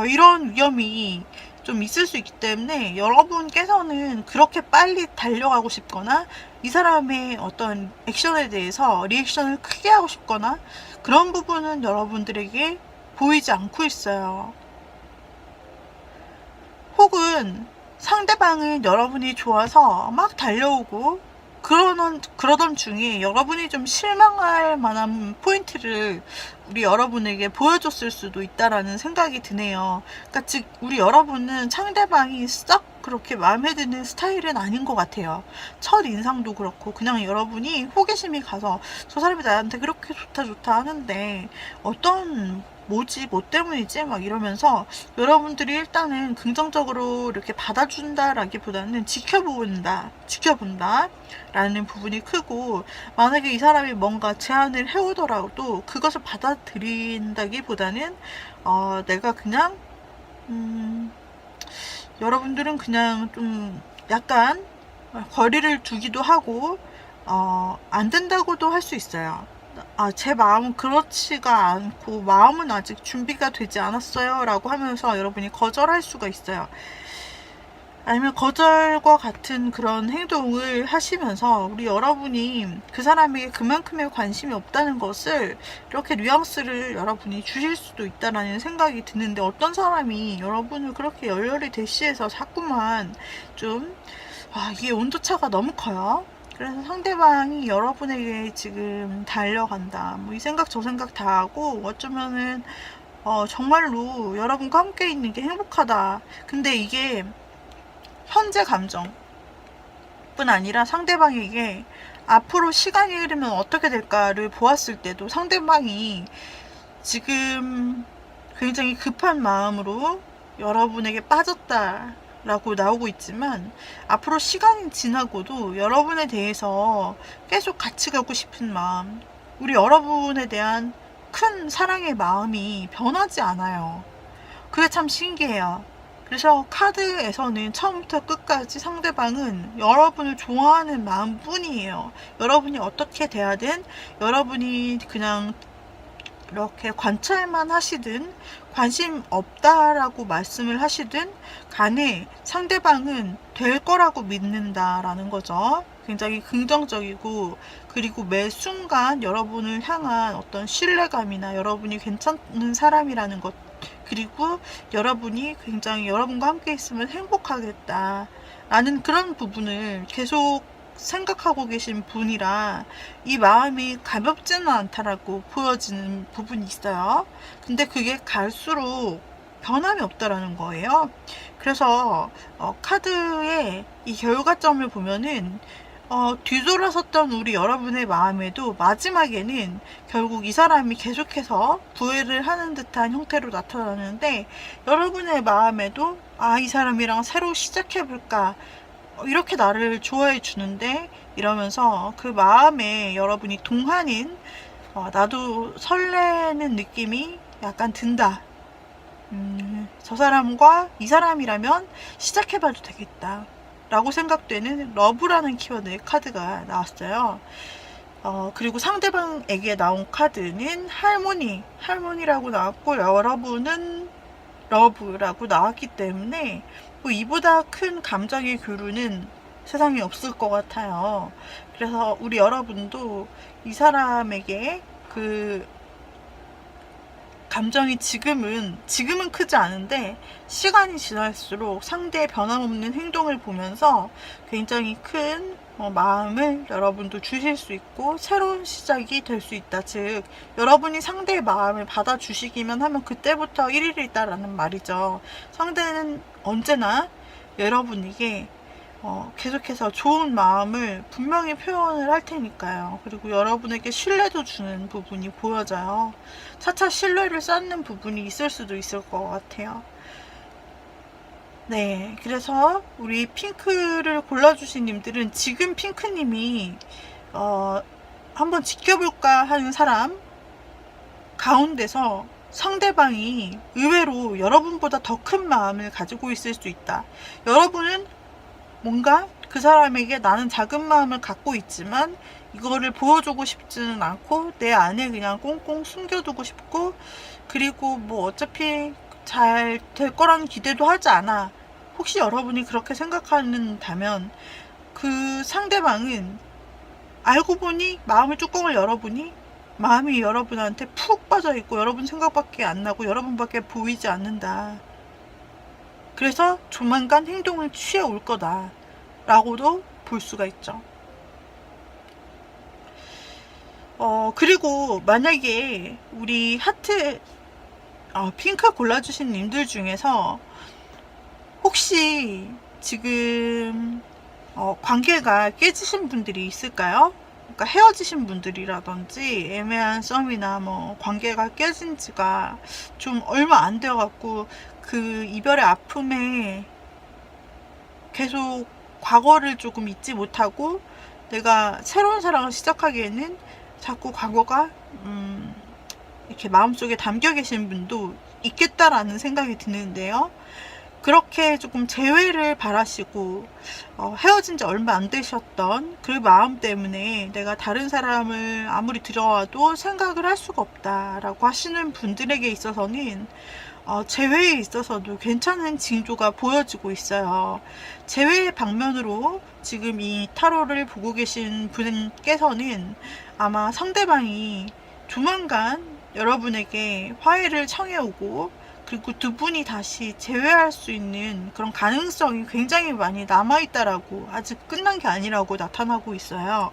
이런 위험이 좀 있을 수 있기 때문에 여러분께서는 그렇게 빨리 달려가고 싶거나 이 사람의 어떤 액션에 대해서 리액션을 크게 하고 싶거나 그런 부분은 여러분들에게 보이지 않고 있어요. 혹은 상대방은 여러분이 좋아서 막 달려오고 그러던 중에 여러분이 좀 실망할 만한 포인트를 우리 여러분에게 보여줬을 수도 있다라는 생각이 드네요. 그러니까 즉 우리 여러분은 상대방이 썩 그렇게 마음에 드는 스타일은 아닌 것 같아요. 첫 인상도 그렇고 그냥 여러분이 호기심이 가서 저 사람이 나한테 그렇게 좋다 하는데 뭐지? 뭐 때문이지? 막 이러면서 여러분들이 일단은 긍정적으로 이렇게 받아준다라기보다는 지켜본다 라는 부분이 크고, 만약에 이 사람이 뭔가 제안을 해오더라도 그것을 받아들인다기보다는 내가 그냥 여러분들은 그냥 좀 약간 거리를 두기도 하고 안 된다고도 할 수 있어요. 제 마음은 그렇지가 않고 마음은 아직 준비가 되지 않았어요 라고 하면서 여러분이 거절할 수가 있어요. 아니면 거절과 같은 그런 행동을 하시면서 우리 여러분이 그 사람에게 그만큼의 관심이 없다는 것을 이렇게 뉘앙스를 여러분이 주실 수도 있다라는 생각이 드는데, 어떤 사람이 여러분을 그렇게 열렬히 대시해서 자꾸만 좀 이게 온도차가 너무 커요. 그래서 상대방이 여러분에게 지금 달려간다 뭐 이 생각 저 생각 다 하고 어쩌면은 정말로 여러분과 함께 있는 게 행복하다. 근데 이게 현재 감정뿐 아니라 상대방에게 앞으로 시간이 흐르면 어떻게 될까를 보았을 때도 상대방이 지금 굉장히 급한 마음으로 여러분에게 빠졌다라고 나오고 있지만, 앞으로 시간이 지나고도 여러분에 대해서 계속 같이 가고 싶은 마음, 우리 여러분에 대한 큰 사랑의 마음이 변하지 않아요. 그게 참 신기해요. 그래서 카드에서는 처음부터 끝까지 상대방은 여러분을 좋아하는 마음뿐이에요. 여러분이 어떻게 대하든, 여러분이 그냥 이렇게 관찰만 하시든 관심 없다라고 말씀을 하시든 간에 상대방은 될 거라고 믿는다라는 거죠. 굉장히 긍정적이고, 그리고 매 순간 여러분을 향한 어떤 신뢰감이나 여러분이 괜찮은 사람이라는 것, 그리고 여러분이 굉장히 여러분과 함께 있으면 행복하겠다 라는 그런 부분을 계속 생각하고 계신 분이라 이 마음이 가볍지는 않다라고 보여지는 부분이 있어요. 근데 그게 갈수록 변함이 없다라는 거예요. 그래서 카드의 이 결과점을 보면은 뒤돌아섰던 우리 여러분의 마음에도 마지막에는 결국 이 사람이 계속해서 부회를 하는 듯한 형태로 나타나는데, 여러분의 마음에도 이 사람이랑 새로 시작해볼까, 이렇게 나를 좋아해 주는데 이러면서 그 마음에 여러분이 동하는, 나도 설레는 느낌이 약간 든다. 저 사람과 이 사람이라면 시작해봐도 되겠다 라고 생각되는 러브라는 키워드의 카드가 나왔어요. 그리고 상대방에게 나온 카드는 할모니라고 나왔고, 여러분은 러브라고 나왔기 때문에 뭐 이보다 큰 감정의 교류는 세상에 없을 것 같아요. 그래서 우리 여러분도 이 사람에게 그 감정이 지금은 크지 않은데, 시간이 지날수록 상대의 변함없는 행동을 보면서 굉장히 큰 마음을 여러분도 주실 수 있고 새로운 시작이 될 수 있다. 즉, 여러분이 상대의 마음을 받아주시기만 하면 그때부터 1일이다라는 말이죠. 상대는 언제나 여러분에게 계속해서 좋은 마음을 분명히 표현을 할 테니까요. 그리고 여러분에게 신뢰도 주는 부분이 보여져요. 차차 신뢰를 쌓는 부분이 있을 수도 있을 것 같아요. 네, 그래서 우리 핑크를 골라주신 님들은 지금 핑크님이 한번 지켜볼까 하는 사람 가운데서 상대방이 의외로 여러분보다 더 큰 마음을 가지고 있을 수 있다. 여러분은 뭔가 그 사람에게 나는 작은 마음을 갖고 있지만 이거를 보여주고 싶지는 않고 내 안에 그냥 꽁꽁 숨겨두고 싶고, 그리고 뭐 어차피 잘 될 거라는 기대도 하지 않아. 혹시 여러분이 그렇게 생각한다면 그 상대방은 알고 보니 마음의 뚜껑을 열어보니 마음이 여러분한테 푹 빠져있고 여러분 생각밖에 안 나고 여러분밖에 보이지 않는다. 그래서 조만간 행동을 취해 올 거다 라고도 볼 수가 있죠. 그리고 만약에 우리 하트 핑크 골라주신 님들 중에서 혹시 지금 관계가 깨지신 분들이 있을까요? 그러니까 헤어지신 분들이라든지 애매한 썸이나 뭐 관계가 깨진 지가 좀 얼마 안 되어갖고 그 이별의 아픔에 계속 과거를 조금 잊지 못하고 내가 새로운 사랑을 시작하기에는 자꾸 과거가 이렇게 마음속에 담겨 계신 분도 있겠다라는 생각이 드는데요. 그렇게 조금 재회를 바라시고 헤어진 지 얼마 안 되셨던 그 마음 때문에 내가 다른 사람을 아무리 들여와도 생각을 할 수가 없다라고 하시는 분들에게 있어서는 재회에 있어서도 괜찮은 징조가 보여지고 있어요. 재회의 방면으로 지금 이 타로를 보고 계신 분께서는 아마 상대방이 조만간 여러분에게 화해를 청해오고, 그리고 두 분이 다시 재회할 수 있는 그런 가능성이 굉장히 많이 남아있다라고, 아직 끝난 게 아니라고 나타나고 있어요.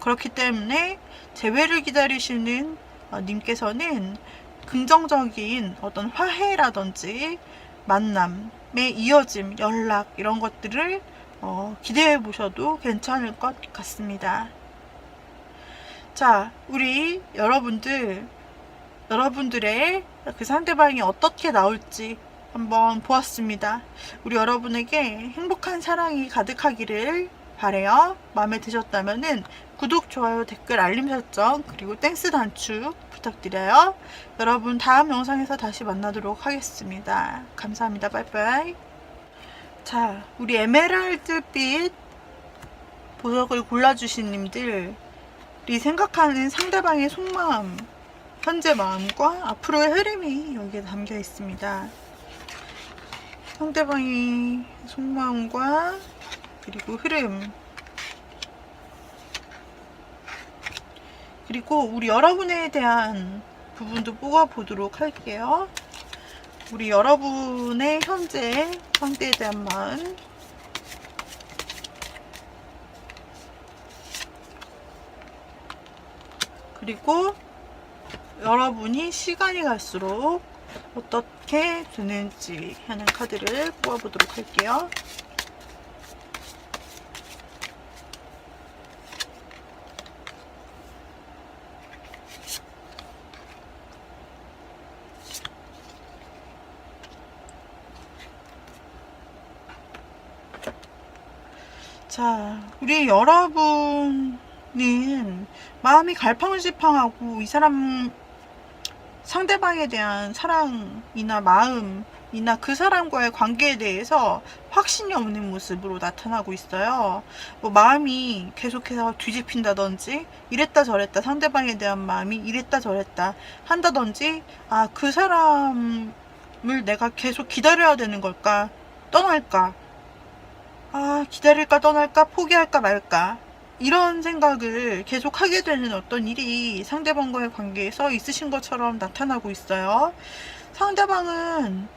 그렇기 때문에 재회를 기다리시는 님께서는 긍정적인 어떤 화해라든지 만남의 이어짐, 연락 이런 것들을 기대해 보셔도 괜찮을 것 같습니다. 자, 우리 여러분들 여러분들의 그 상대방이 어떻게 나올지 한번 보았습니다. 우리 여러분에게 행복한 사랑이 가득하기를 바래요. 마음에 드셨다면은 구독, 좋아요, 댓글, 알림 설정, 그리고 땡스 단추 부탁드려요. 여러분 다음 영상에서 다시 만나도록 하겠습니다. 감사합니다. 빠이빠이. 자, 우리 에메랄드빛 보석을 골라주신 님들이 생각하는 상대방의 속마음, 현재 마음과 앞으로의 흐름이 여기에 담겨 있습니다. 상대방의 속마음과 그리고 흐름, 그리고 우리 여러분에 대한 부분도 뽑아보도록 할게요. 우리 여러분의 현재 상대에 대한 마음, 그리고 여러분이 시간이 갈수록 어떻게 되는지 하는 카드를 뽑아보도록 할게요. 자, 우리 여러분은 마음이 갈팡질팡하고 이 사람 상대방에 대한 사랑이나 마음이나 그 사람과의 관계에 대해서 확신이 없는 모습으로 나타나고 있어요. 뭐 마음이 계속해서 뒤집힌다든지 이랬다 저랬다, 상대방에 대한 마음이 이랬다 저랬다 한다든지, 아, 그 사람을 내가 계속 기다려야 되는 걸까, 떠날까, 아, 기다릴까 떠날까, 포기할까 말까, 이런 생각을 계속 하게 되는 어떤 일이 상대방과의 관계에서 있으신 것처럼 나타나고 있어요. 상대방은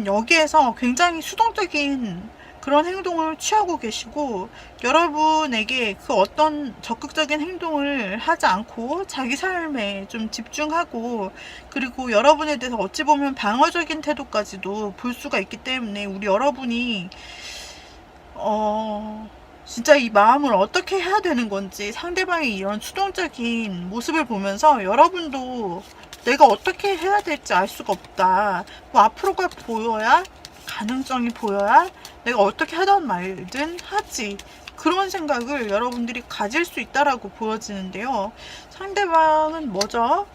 여기에서 굉장히 수동적인 그런 행동을 취하고 계시고, 여러분에게 그 어떤 적극적인 행동을 하지 않고 자기 삶에 좀 집중하고, 그리고 여러분에 대해서 어찌 보면 방어적인 태도까지도 볼 수가 있기 때문에 우리 여러분이 진짜 이 마음을 어떻게 해야 되는 건지, 상대방의 이런 수동적인 모습을 보면서 여러분도 내가 어떻게 해야 될지 알 수가 없다. 뭐 앞으로가 보여야, 가능성이 보여야 내가 어떻게 하든 말든 하지. 그런 생각을 여러분들이 가질 수 있다라고 보여지는데요. 상대방은 뭐죠?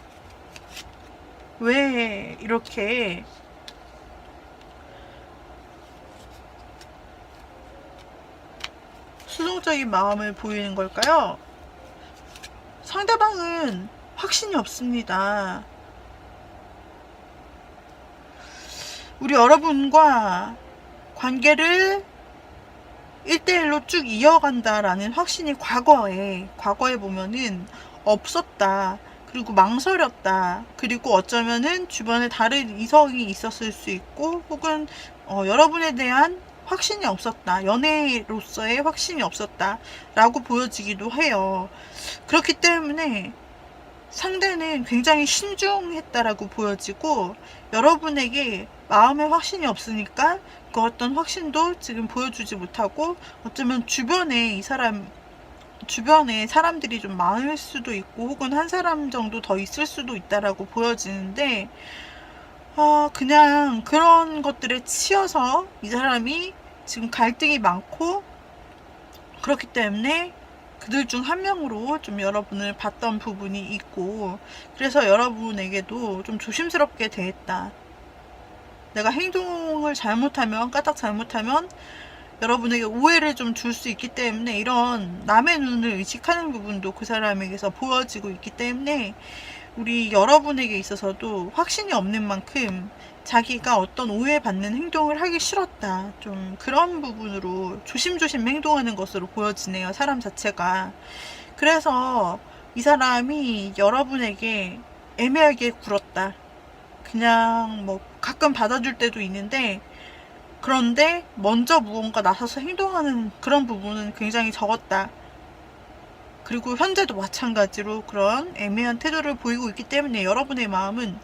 왜 이렇게 수동적인 마음을 보이는 걸까요? 상대방은 확신이 없습니다. 우리 여러분과 관계를 1대1로 쭉 이어간다라는 확신이 과거에 보면은 없었다. 그리고 망설였다. 그리고 어쩌면은 주변에 다른 이성이 있었을 수 있고, 혹은 여러분에 대한 확신이 없었다. 연애로서의 확신이 없었다. 라고 보여지기도 해요. 그렇기 때문에 상대는 굉장히 신중했다라고 보여지고, 여러분에게 마음의 확신이 없으니까 그 어떤 확신도 지금 보여주지 못하고, 어쩌면 주변에 사람들이 좀 많을 수도 있고, 혹은 한 사람 정도 더 있을 수도 있다라고 보여지는데, 그냥 그런 것들에 치여서 이 사람이 지금 갈등이 많고, 그렇기 때문에 그들 중 한 명으로 좀 여러분을 봤던 부분이 있고, 그래서 여러분에게도 좀 조심스럽게 대했다. 내가 행동을 잘못하면, 까딱 잘못하면 여러분에게 오해를 좀 줄 수 있기 때문에, 이런 남의 눈을 의식하는 부분도 그 사람에게서 보여지고 있기 때문에 우리 여러분에게 있어서도 확신이 없는 만큼 자기가 어떤 오해받는 행동을 하기 싫었다. 좀 그런 부분으로 조심조심 행동하는 것으로 보여지네요, 사람 자체가. 그래서 이 사람이 여러분에게 애매하게 굴었다. 그냥 뭐 가끔 받아줄 때도 있는데, 그런데 먼저 무언가 나서서 행동하는 그런 부분은 굉장히 적었다. 그리고 현재도 마찬가지로 그런 애매한 태도를 보이고 있기 때문에 여러분의 마음은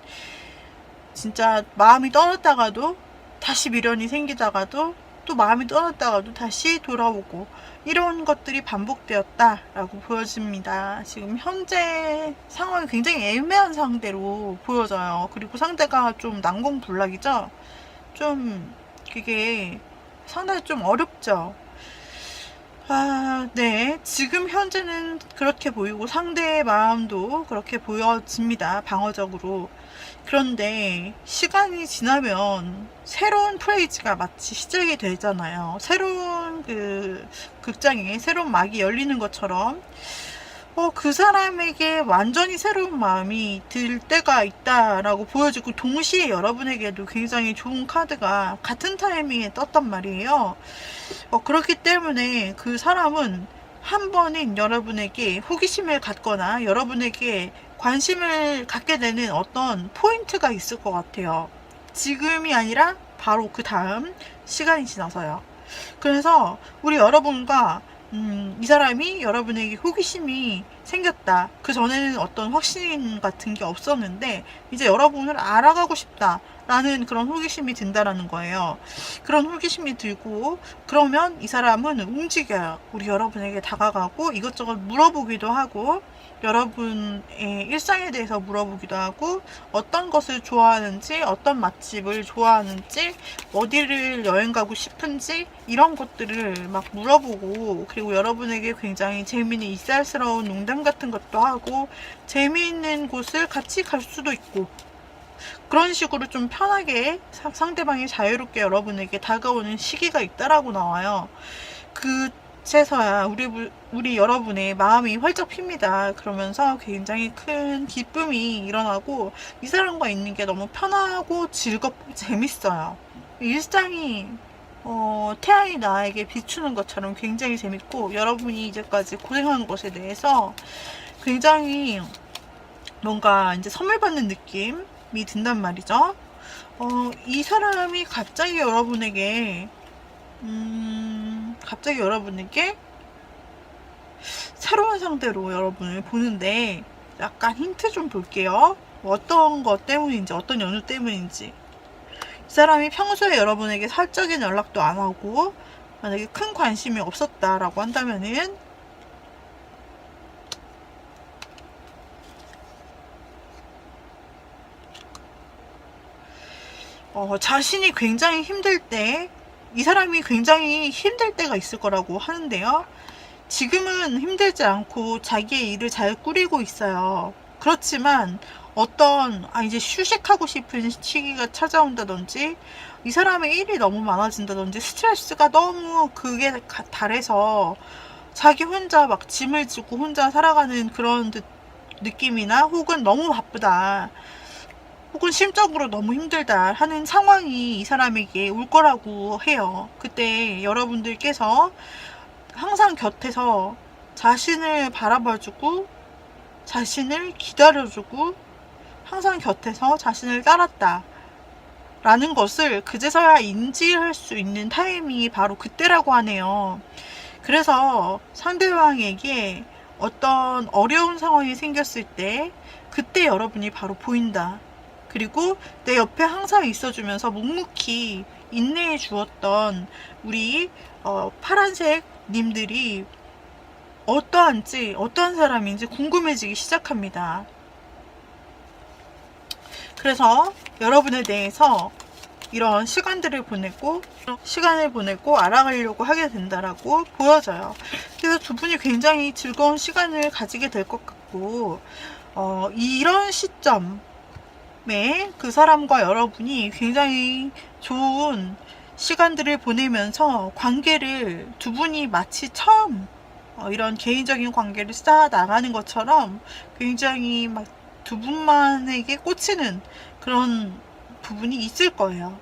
진짜 마음이 떠났다가도 다시 미련이 생기다가도 또 마음이 떠났다가도 다시 돌아오고 이런 것들이 반복되었다라고 보여집니다. 지금 현재 상황이 굉장히 애매한 상대로 보여져요. 그리고 상대가 좀 난공불락이죠. 좀 그게 상당히 좀 어렵죠. 네. 지금 현재는 그렇게 보이고 상대의 마음도 그렇게 보여집니다. 방어적으로. 그런데 시간이 지나면 새로운 페이지가 마치 시작이 되잖아요. 새로운 그 극장에 새로운 막이 열리는 것처럼 그 사람에게 완전히 새로운 마음이 들 때가 있다라고 보여지고, 동시에 여러분에게도 굉장히 좋은 카드가 같은 타이밍에 떴단 말이에요. 그렇기 때문에 그 사람은 한 번은 여러분에게 호기심을 갖거나 여러분에게 관심을 갖게 되는 어떤 포인트가 있을 것 같아요. 지금이 아니라 바로 그 다음 시간이 지나서요. 그래서 우리 여러분과 이 사람이 여러분에게 호기심이 생겼다. 그 전에는 어떤 확신 같은 게 없었는데 이제 여러분을 알아가고 싶다 라는 그런 호기심이 든다라는 거예요. 그런 호기심이 들고 그러면 이 사람은 움직여요. 우리 여러분에게 다가가고 이것저것 물어보기도 하고, 여러분의 일상에 대해서 물어보기도 하고, 어떤 것을 좋아하는지, 어떤 맛집을 좋아하는지, 어디를 여행 가고 싶은지 이런 것들을 막 물어보고, 그리고 여러분에게 굉장히 재미있는 이쌀스러운 농담 같은 것도 하고, 재미있는 곳을 같이 갈 수도 있고, 그런 식으로 좀 편하게 상대방이 자유롭게 여러분에게 다가오는 시기가 있다라고 나와요. 그제서야 우리 여러분의 마음이 활짝 핍니다. 그러면서 굉장히 큰 기쁨이 일어나고 이 사람과 있는 게 너무 편하고 즐겁고 재밌어요. 일상이 태양이 나에게 비추는 것처럼 굉장히 재밌고, 여러분이 이제까지 고생한 것에 대해서 굉장히 뭔가 이제 선물 받는 느낌이 든단 말이죠. 이 사람이 갑자기 여러분에게 새로운 상대로 여러분을 보는데, 약간 힌트 좀 볼게요. 어떤 것 때문인지, 어떤 연유 때문인지. 이 사람이 평소에 여러분에게 사적인 연락도 안 하고 만약에 큰 관심이 없었다라고 한다면은 자신이 굉장히 힘들 때, 이 사람이 굉장히 힘들 때가 있을 거라고 하는데요. 지금은 힘들지 않고 자기의 일을 잘 꾸리고 있어요. 그렇지만 이제 휴식하고 싶은 시기가 찾아온다든지, 이 사람의 일이 너무 많아진다든지, 스트레스가 너무 극에 달해서 자기 혼자 막 짐을 지고 혼자 살아가는 그런 느낌이나, 혹은 너무 바쁘다, 혹은 심적으로 너무 힘들다 하는 상황이 이 사람에게 올 거라고 해요. 그때 여러분들께서 항상 곁에서 자신을 바라봐주고 자신을 기다려주고 항상 곁에서 자신을 따랐다 라는 것을 그제서야 인지할 수 있는 타이밍이 바로 그때라고 하네요. 그래서 상대방에게 어떤 어려운 상황이 생겼을 때 그때 여러분이 바로 보인다. 그리고 내 옆에 항상 있어주면서 묵묵히 인내해 주었던 우리 파란색 님들이 어떠한 사람인지 궁금해지기 시작합니다. 그래서 여러분에 대해서 이런 시간을 보내고 알아가려고 하게 된다라고 보여져요. 그래서 두 분이 굉장히 즐거운 시간을 가지게 될 것 같고, 이런 시점에 그 사람과 여러분이 굉장히 좋은 시간들을 보내면서 관계를, 두 분이 마치 처음 이런 개인적인 관계를 쌓아 나가는 것처럼 굉장히 막 두 분만에게 꽂히는 그런 부분이 있을 거예요.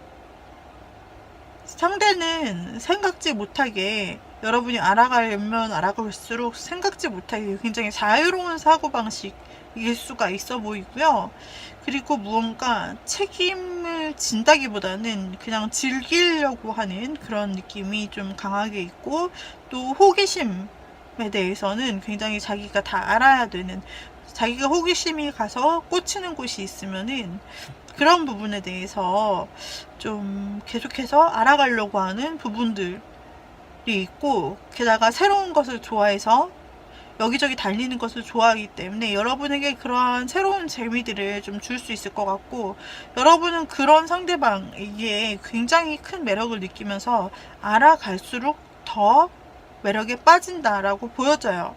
상대는 생각지 못하게, 여러분이 알아가려면 알아갈수록 생각지 못하게 굉장히 자유로운 사고방식일 수가 있어 보이고요. 그리고 무언가 책임을 진다기보다는 그냥 즐기려고 하는 그런 느낌이 좀 강하게 있고, 또 호기심에 대해서는 굉장히 자기가 다 알아야 되는, 자기가 호기심이 가서 꽂히는 곳이 있으면은 그런 부분에 대해서 좀 계속해서 알아가려고 하는 부분들이 있고, 게다가 새로운 것을 좋아해서 여기저기 달리는 것을 좋아하기 때문에 여러분에게 그러한 새로운 재미들을 좀 줄 수 있을 것 같고, 여러분은 그런 상대방에게 굉장히 큰 매력을 느끼면서 알아갈수록 더 매력에 빠진다라고 보여져요.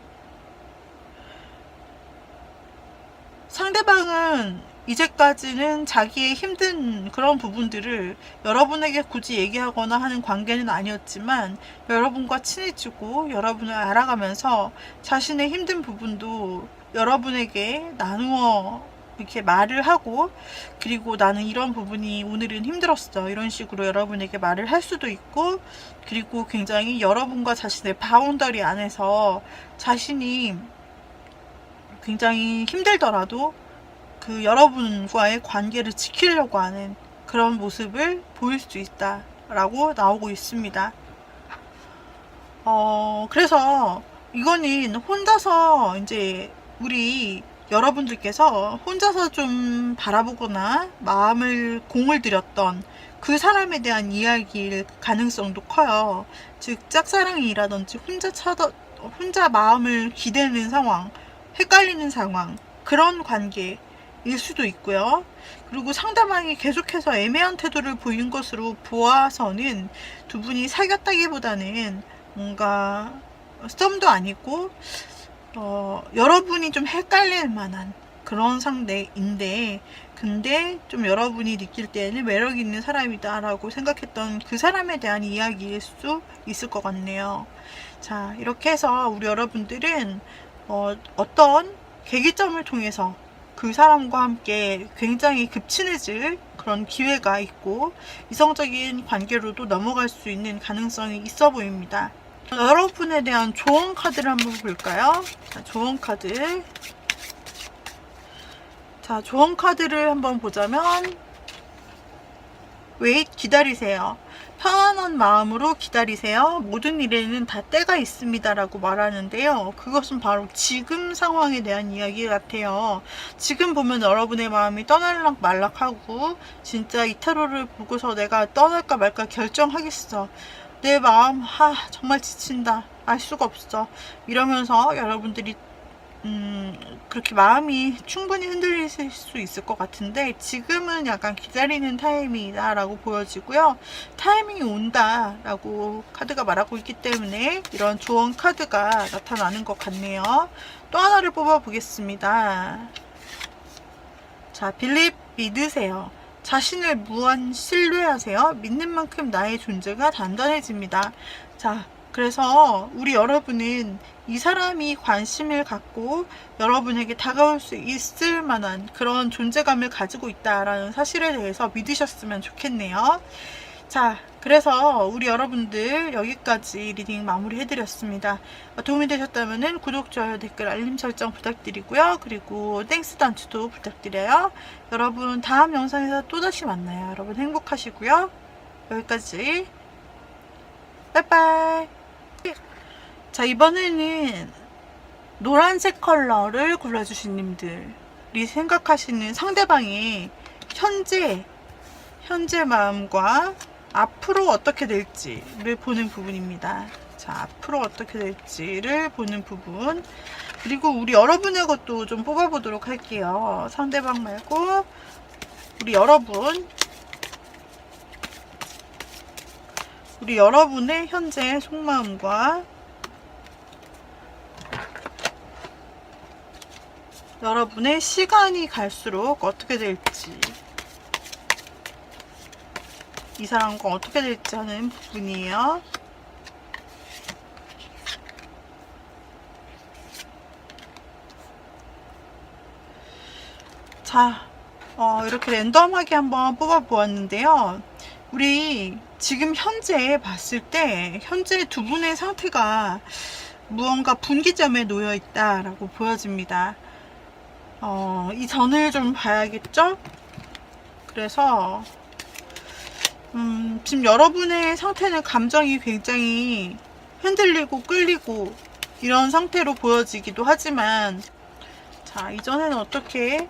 상대방은 이제까지는 자기의 힘든 그런 부분들을 여러분에게 굳이 얘기하거나 하는 관계는 아니었지만, 여러분과 친해지고 여러분을 알아가면서 자신의 힘든 부분도 여러분에게 나누어 이렇게 말을 하고, 그리고 나는 이런 부분이 오늘은 힘들었어, 이런 식으로 여러분에게 말을 할 수도 있고, 그리고 굉장히 여러분과 자신의 바운더리 안에서 자신이 굉장히 힘들더라도 그 여러분과의 관계를 지키려고 하는 그런 모습을 보일 수 있다라고 나오고 있습니다. 그래서 이거는 혼자서 이제 우리 여러분들께서 혼자서 좀 바라보거나 공을 들였던 그 사람에 대한 이야기일 가능성도 커요. 즉 짝사랑이라든지 혼자 마음을 기대는 상황, 헷갈리는 상황, 그런 관계일 수도 있고요. 그리고 상대방이 계속해서 애매한 태도를 보인 것으로 보아서는 두 분이 사귀었다기보다는 뭔가 썸도 아니고 여러분이 좀 헷갈릴 만한 그런 상대인데, 근데 좀 여러분이 느낄 때는 매력 있는 사람이다 라고 생각했던 그 사람에 대한 이야기일 수 있을 것 같네요. 자, 이렇게 해서 우리 여러분들은 어떤 계기점을 통해서 그 사람과 함께 굉장히 급친해질 그런 기회가 있고, 이성적인 관계로도 넘어갈 수 있는 가능성이 있어 보입니다. 여러분에 대한 조언 카드를 한번 볼까요? 자, 조언 카드. 자, 조언 카드를 한번 보자면, 웨이트, 기다리세요. 편안한 마음으로 기다리세요. 모든 일에는 다 때가 있습니다 라고 말하는데요. 그것은 바로 지금 상황에 대한 이야기 같아요. 지금 보면 여러분의 마음이 떠날락 말락하고, 진짜 이타로를 보고서 내가 떠날까 말까 결정하겠어, 내 마음 정말 지친다, 알 수가 없어, 이러면서 여러분들이 그렇게 마음이 충분히 흔들릴 수 있을 것 같은데, 지금은 약간 기다리는 타이밍이다 라고 보여지고요. 타이밍이 온다 라고 카드가 말하고 있기 때문에 이런 조언 카드가 나타나는 것 같네요. 또 하나를 뽑아 보겠습니다. 자, 빌립, 믿으세요. 자신을 무한 신뢰하세요. 믿는 만큼 나의 존재가 단단해집니다. 자, 그래서 우리 여러분은 이 사람이 관심을 갖고 여러분에게 다가올 수 있을 만한 그런 존재감을 가지고 있다라는 사실에 대해서 믿으셨으면 좋겠네요. 자, 그래서 우리 여러분들 여기까지 리딩 마무리 해드렸습니다. 도움이 되셨다면 구독, 좋아요, 댓글, 알림 설정 부탁드리고요. 그리고 땡스 단추도 부탁드려요. 여러분 다음 영상에서 또다시 만나요. 여러분 행복하시고요. 여기까지. 빠이빠이. 자, 이번에는 노란색 컬러를 골라주신 님들이 생각하시는 상대방의 현재 마음과 앞으로 어떻게 될지를 보는 부분입니다. 자, 앞으로 어떻게 될지를 보는 부분, 그리고 우리 여러분의 것도 좀 뽑아보도록 할게요. 상대방 말고 우리 여러분의 현재 속마음과 여러분의 시간이 갈수록 어떻게 될지, 이 사람과 어떻게 될지 하는 부분이에요. 자, 이렇게 랜덤하게 한번 뽑아 보았는데요. 우리 지금 현재 봤을 때 현재 두 분의 상태가 무언가 분기점에 놓여 있다라고 보여집니다. 이 전을 좀 봐야겠죠? 그래서 지금 여러분의 상태는 감정이 굉장히 흔들리고 끌리고 이런 상태로 보여지기도 하지만, 자, 이전에는 어떻게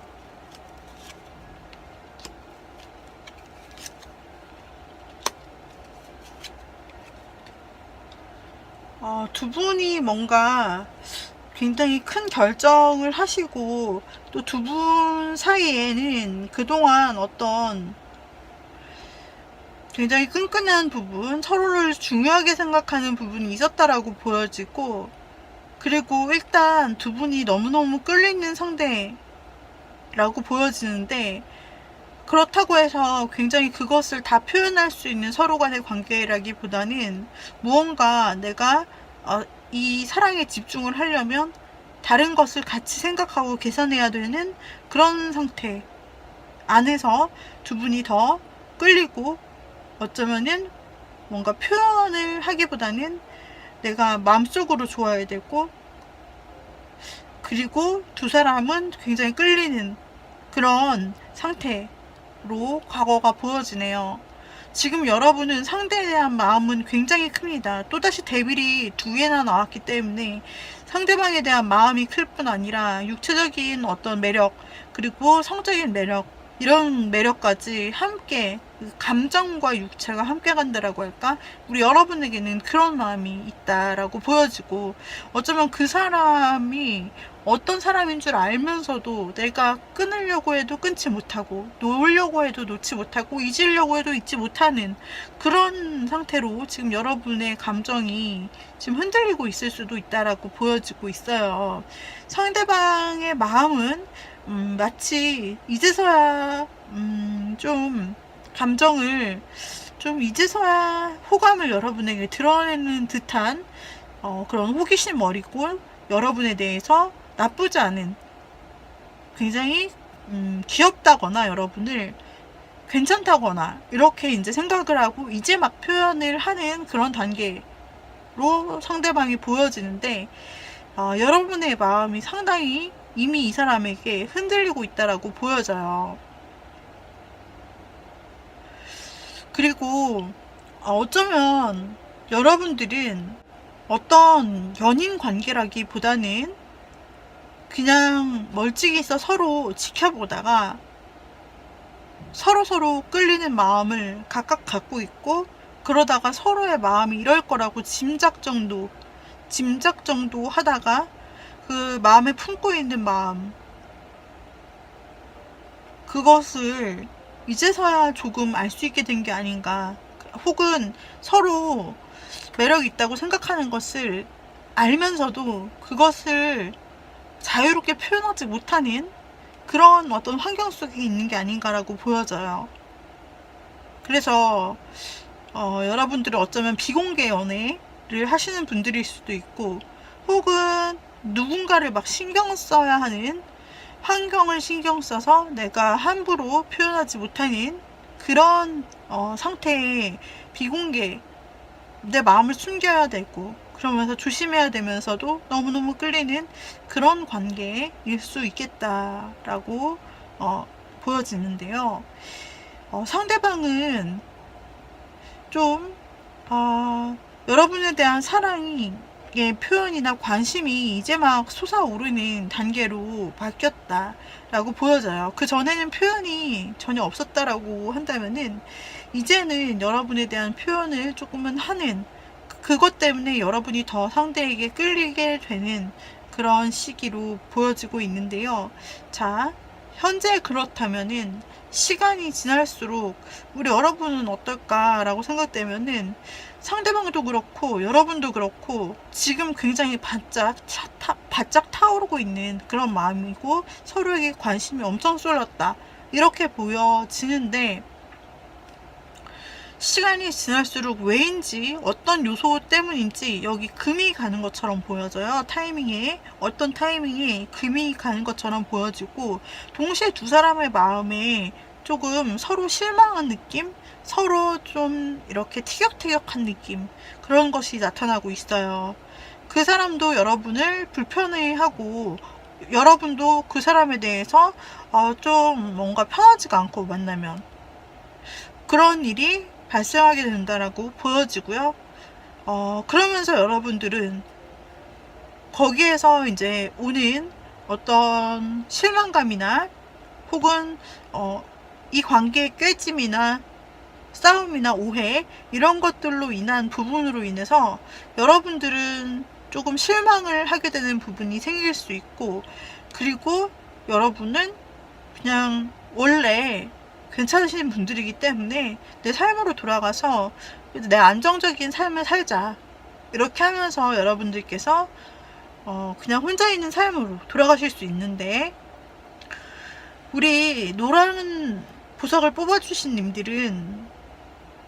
두 분이 뭔가 굉장히 큰 결정을 하시고 또 두 분 사이에는 그동안 어떤 굉장히 끈끈한 부분, 서로를 중요하게 생각하는 부분이 있었다라고 보여지고, 그리고 일단 두 분이 너무너무 끌리는 상대라고 보여지는데, 그렇다고 해서 굉장히 그것을 다 표현할 수 있는 서로 간의 관계라기보다는 무언가 내가 이 사랑에 집중을 하려면 다른 것을 같이 생각하고 계산해야 되는 그런 상태 안에서 두 분이 더 끌리고, 어쩌면은 뭔가 표현을 하기보다는 내가 마음속으로 좋아야 되고, 그리고 두 사람은 굉장히 끌리는 그런 상태로 과거가 보여지네요. 지금 여러분은 상대에 대한 마음은 굉장히 큽니다. 또다시 데빌이 두 개나 나왔기 때문에 상대방에 대한 마음이 클 뿐 아니라 육체적인 어떤 매력, 그리고 성적인 매력, 이런 매력까지 함께, 감정과 육체가 함께 간다라고 할까? 우리 여러분에게는 그런 마음이 있다라고 보여지고, 어쩌면 그 사람이 어떤 사람인 줄 알면서도 내가 끊으려고 해도 끊지 못하고, 놓으려고 해도 놓지 못하고, 잊으려고 해도 잊지 못하는 그런 상태로 지금 여러분의 감정이 지금 흔들리고 있을 수도 있다라고 보여지고 있어요. 상대방의 마음은 마치 이제서야 좀 감정을 좀 이제서야 호감을 여러분에게 드러내는 듯한 그런 호기심 어리고, 여러분에 대해서 나쁘지 않은, 굉장히 귀엽다거나 여러분을 괜찮다거나 이렇게 이제 생각을 하고 이제 막 표현을 하는 그런 단계로 상대방이 보여지는데, 여러분의 마음이 상당히 이미 이 사람에게 흔들리고 있다라고 보여져요. 그리고 어쩌면 여러분들은 어떤 연인 관계라기보다는 그냥 멀찍이서 서로 지켜보다가 서로 끌리는 마음을 각각 갖고 있고, 그러다가 서로의 마음이 이럴 거라고 짐작 정도 하다가 그 마음에 품고 있는 마음, 그것을 이제서야 조금 알 수 있게 된 게 아닌가. 혹은 서로 매력이 있다고 생각하는 것을 알면서도 그것을 자유롭게 표현하지 못하는 그런 어떤 환경 속에 있는 게 아닌가라고 보여져요. 그래서 여러분들은 어쩌면 비공개 연애를 하시는 분들일 수도 있고, 혹은 누군가를 막 신경 써야 하는 환경을 신경 써서 내가 함부로 표현하지 못하는 그런 상태의 비공개, 내 마음을 숨겨야 되고 그러면서 조심해야 되면서도 너무너무 끌리는 그런 관계일 수 있겠다라고 보여지는데요. 상대방은 좀 여러분에 대한 사랑이 표현이나 관심이 이제 막 솟아오르는 단계로 바뀌었다라고 보여져요. 그 전에는 표현이 전혀 없었다라고 한다면은 이제는 여러분에 대한 표현을 조금은 하는, 그것 때문에 여러분이 더 상대에게 끌리게 되는 그런 시기로 보여지고 있는데요. 자, 현재 그렇다면은 시간이 지날수록 우리 여러분은 어떨까라고 생각되면은, 상대방도 그렇고 여러분도 그렇고 지금 굉장히 바짝 타오르고 있는 그런 마음이고, 서로에게 관심이 엄청 쏠렸다 이렇게 보여지는데, 시간이 지날수록 왜인지, 어떤 요소 때문인지 여기 금이 가는 것처럼 보여져요. 타이밍에, 어떤 타이밍에 금이 가는 것처럼 보여지고, 동시에 두 사람의 마음에 조금 서로 실망한 느낌, 서로 좀 이렇게 티격태격한 느낌, 그런 것이 나타나고 있어요. 그 사람도 여러분을 불편해하고, 여러분도 그 사람에 대해서 좀 뭔가 편하지가 않고 만나면 그런 일이 발생하게 된다라고 보여지고요. 그러면서 여러분들은 거기에서 이제 오는 어떤 실망감이나 혹은 이 관계의 깨짐이나 싸움이나 오해 이런 것들로 인한 부분으로 인해서 여러분들은 조금 실망을 하게 되는 부분이 생길 수 있고, 그리고 여러분은 그냥 원래 괜찮으신 분들이기 때문에 내 삶으로 돌아가서 내 안정적인 삶을 살자 이렇게 하면서 여러분들께서 그냥 혼자 있는 삶으로 돌아가실 수 있는데, 우리 노란 보석을 뽑아주신 님들은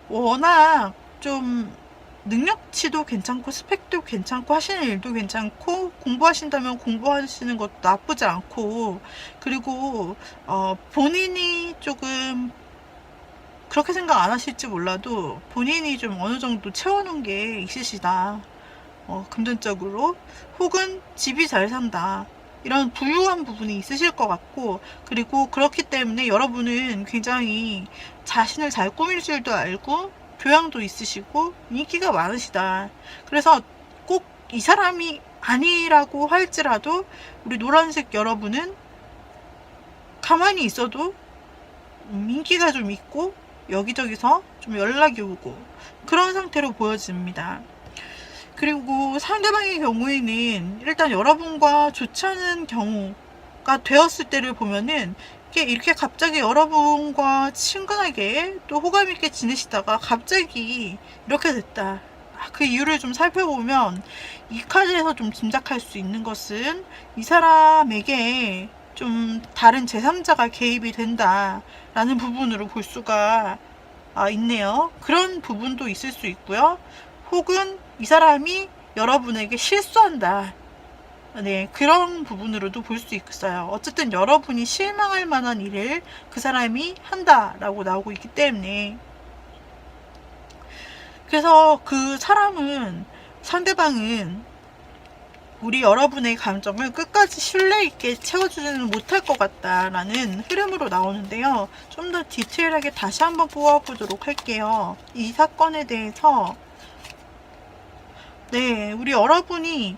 워낙 좀 능력치도 괜찮고 스펙도 괜찮고 하시는 일도 괜찮고 공부하신다면 공부하시는 것도 나쁘지 않고, 그리고 본인이 조금 그렇게 생각 안 하실지 몰라도 본인이 좀 어느 정도 채워놓은 게 있으시다. 금전적으로 혹은 집이 잘 산다, 이런 부유한 부분이 있으실 것 같고, 그리고 그렇기 때문에 여러분은 굉장히 자신을 잘 꾸밀 줄도 알고 교양도 있으시고 인기가 많으시다. 그래서 꼭 이 사람이 아니라고 할지라도 우리 노란색 여러분은 가만히 있어도 인기가 좀 있고 여기저기서 좀 연락이 오고 그런 상태로 보여집니다. 그리고 상대방의 경우에는 일단 여러분과 좋지 않은 경우가 되었을 때를 보면은 이렇게 갑자기 여러분과 친근하게 또 호감 있게 지내시다가 갑자기 이렇게 됐다. 그 이유를 좀 살펴보면 이 카드에서 좀 짐작할 수 있는 것은 이 사람에게 좀 다른 제3자가 개입이 된다라는 부분으로 볼 수가 있네요. 그런 부분도 있을 수 있고요. 혹은 이 사람이 여러분에게 실수한다. 네, 그런 부분으로도 볼 수 있어요. 어쨌든 여러분이 실망할 만한 일을 그 사람이 한다라고 나오고 있기 때문에, 그래서 그 사람은, 상대방은 우리 여러분의 감정을 끝까지 신뢰 있게 채워주지는 못할 것 같다라는 흐름으로 나오는데요. 좀 더 디테일하게 다시 한번 뽑아보도록 할게요. 이 사건에 대해서. 네, 우리 여러분이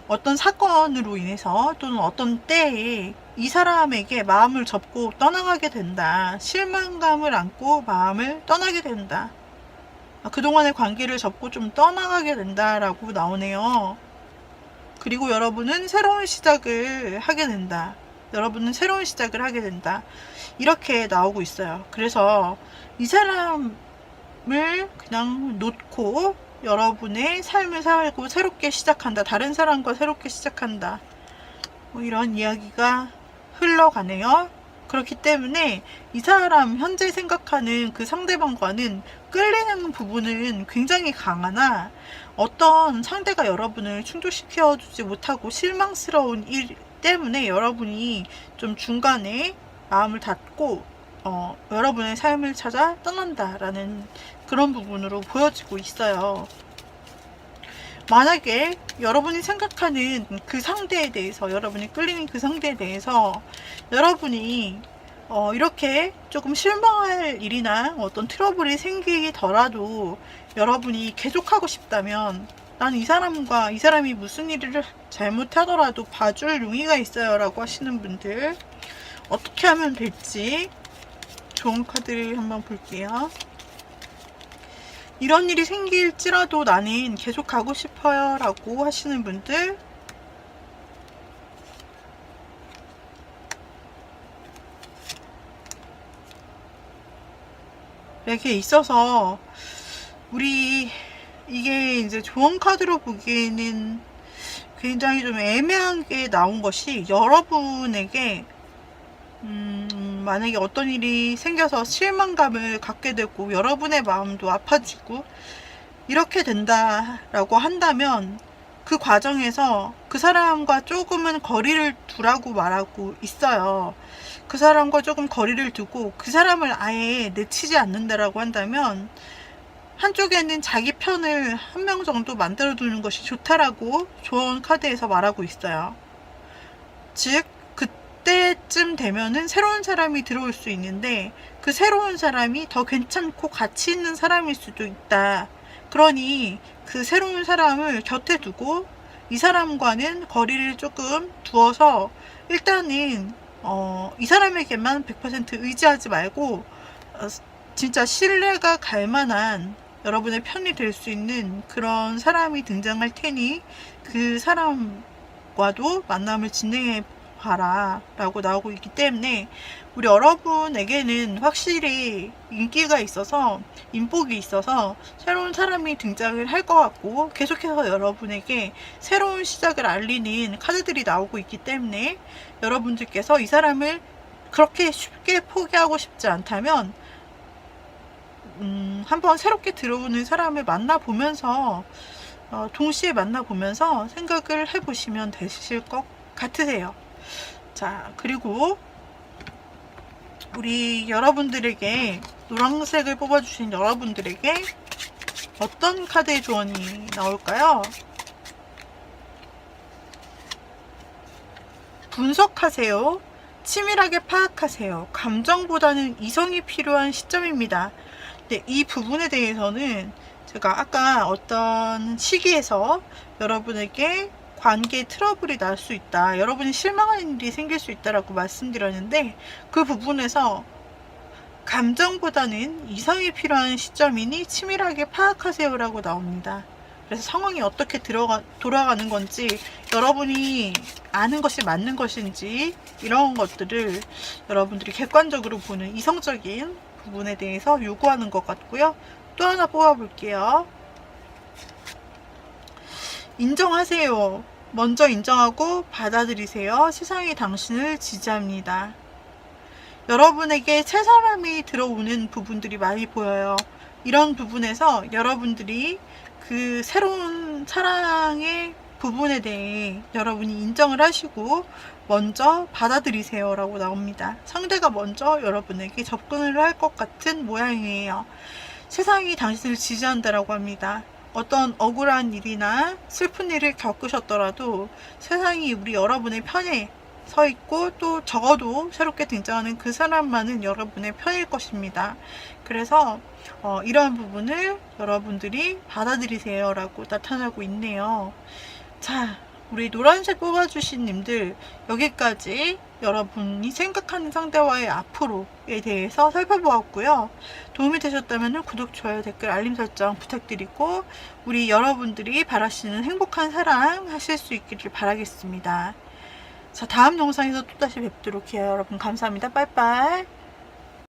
어떤 사건으로 인해서 또는 어떤 때에 이 사람에게 마음을 접고 떠나가게 된다. 실망감을 안고 마음을 떠나게 된다. 그동안의 관계를 접고 좀 떠나가게 된다라고 나오네요. 그리고 여러분은 새로운 시작을 하게 된다. 여러분은 새로운 시작을 하게 된다. 이렇게 나오고 있어요. 그래서 이 사람을 그냥 놓고 여러분의 삶을 살고 새롭게 시작한다. 다른 사람과 새롭게 시작한다. 뭐 이런 이야기가 흘러가네요. 그렇기 때문에 이 사람 현재 생각하는 그 상대방과는 끌리는 부분은 굉장히 강하나, 어떤 상대가 여러분을 충족시켜 주지 못하고 실망스러운 일 때문에 여러분이 좀 중간에 마음을 닫고 여러분의 삶을 찾아 떠난다라는 그런 부분으로 보여지고 있어요. 만약에 여러분이 생각하는 그 상대에 대해서, 여러분이 끌리는 그 상대에 대해서 여러분이 이렇게 조금 실망할 일이나 어떤 트러블이 생기더라도 여러분이 계속하고 싶다면, 난 이 사람과 이 사람이 무슨 일을 잘못하더라도 봐줄 용의가 있어요 라고 하시는 분들, 어떻게 하면 될지 좋은 카드를 한번 볼게요. 이런 일이 생길지라도 나는 계속 가고 싶어요 라고 하시는 분들, 이렇게 있어서 우리 이게 이제 조언 카드로 보기에는 굉장히 좀 애매하게 나온 것이, 여러분에게 만약에 어떤 일이 생겨서 실망감을 갖게 되고 여러분의 마음도 아파지고 이렇게 된다라고 한다면, 그 과정에서 그 사람과 조금은 거리를 두라고 말하고 있어요. 그 사람과 조금 거리를 두고 그 사람을 아예 내치지 않는다라고 한다면, 한쪽에는 자기 편을 한 명 정도 만들어 두는 것이 좋다라고 조언 카드에서 말하고 있어요. 즉 그때쯤 되면은 새로운 사람이 들어올 수 있는데, 그 새로운 사람이 더 괜찮고 가치 있는 사람일 수도 있다. 그러니 그 새로운 사람을 곁에 두고 이 사람과는 거리를 조금 두어서 일단은 이 사람에게만 100% 의지하지 말고 진짜 신뢰가 갈 만한 여러분의 편이 될 수 있는 그런 사람이 등장할 테니 그 사람과도 만남을 진행해 봐라 라고 나오고 있기 때문에 우리 여러분에게는 확실히 인기가 있어서 인복이 있어서 새로운 사람이 등장을 할 것 같고 계속해서 여러분에게 새로운 시작을 알리는 카드들이 나오고 있기 때문에 여러분들께서 이 사람을 그렇게 쉽게 포기하고 싶지 않다면 한번 새롭게 들어오는 사람을 만나보면서 동시에 만나보면서 생각을 해보시면 되실 것 같으세요. 자, 그리고 우리 여러분들에게 노란색을 뽑아주신 여러분들에게 어떤 카드의 조언이 나올까요? 분석하세요. 치밀하게 파악하세요. 감정보다는 이성이 필요한 시점입니다. 네, 이 부분에 대해서는 제가 아까 어떤 시기에서 여러분에게 관계 트러블이 날 수 있다, 여러분이 실망하는 일이 생길 수 있다라고 말씀드렸는데 그 부분에서 감정보다는 이성이 필요한 시점이니 치밀하게 파악하세요 라고 나옵니다. 그래서 상황이 어떻게 돌아가는 건지, 여러분이 아는 것이 맞는 것인지, 이런 것들을 여러분들이 객관적으로 보는 이성적인 부분에 대해서 요구하는 것 같고요. 또 하나 뽑아볼게요. 인정하세요. 먼저 인정하고 받아들이세요. 세상이 당신을 지지합니다. 여러분에게 새 사람이 들어오는 부분들이 많이 보여요. 이런 부분에서 여러분들이 그 새로운 사랑의 부분에 대해 여러분이 인정을 하시고 먼저 받아들이세요 라고 나옵니다. 상대가 먼저 여러분에게 접근을 할 것 같은 모양이에요. 세상이 당신을 지지한다라고 합니다. 어떤 억울한 일이나 슬픈 일을 겪으셨더라도 세상이 우리 여러분의 편에 서 있고, 또 적어도 새롭게 등장하는 그 사람만은 여러분의 편일 것입니다. 그래서 이러한 부분을 여러분들이 받아들이세요 라고 나타나고 있네요. 자, 우리 노란색 뽑아주신 님들, 여기까지 여러분이 생각하는 상대와의 앞으로에 대해서 살펴보았고요. 도움이 되셨다면 구독, 좋아요, 댓글, 알림 설정 부탁드리고, 우리 여러분들이 바라시는 행복한 사랑 하실 수 있기를 바라겠습니다. 자, 다음 영상에서 또다시 뵙도록 해요. 여러분 감사합니다. 빠이빠이.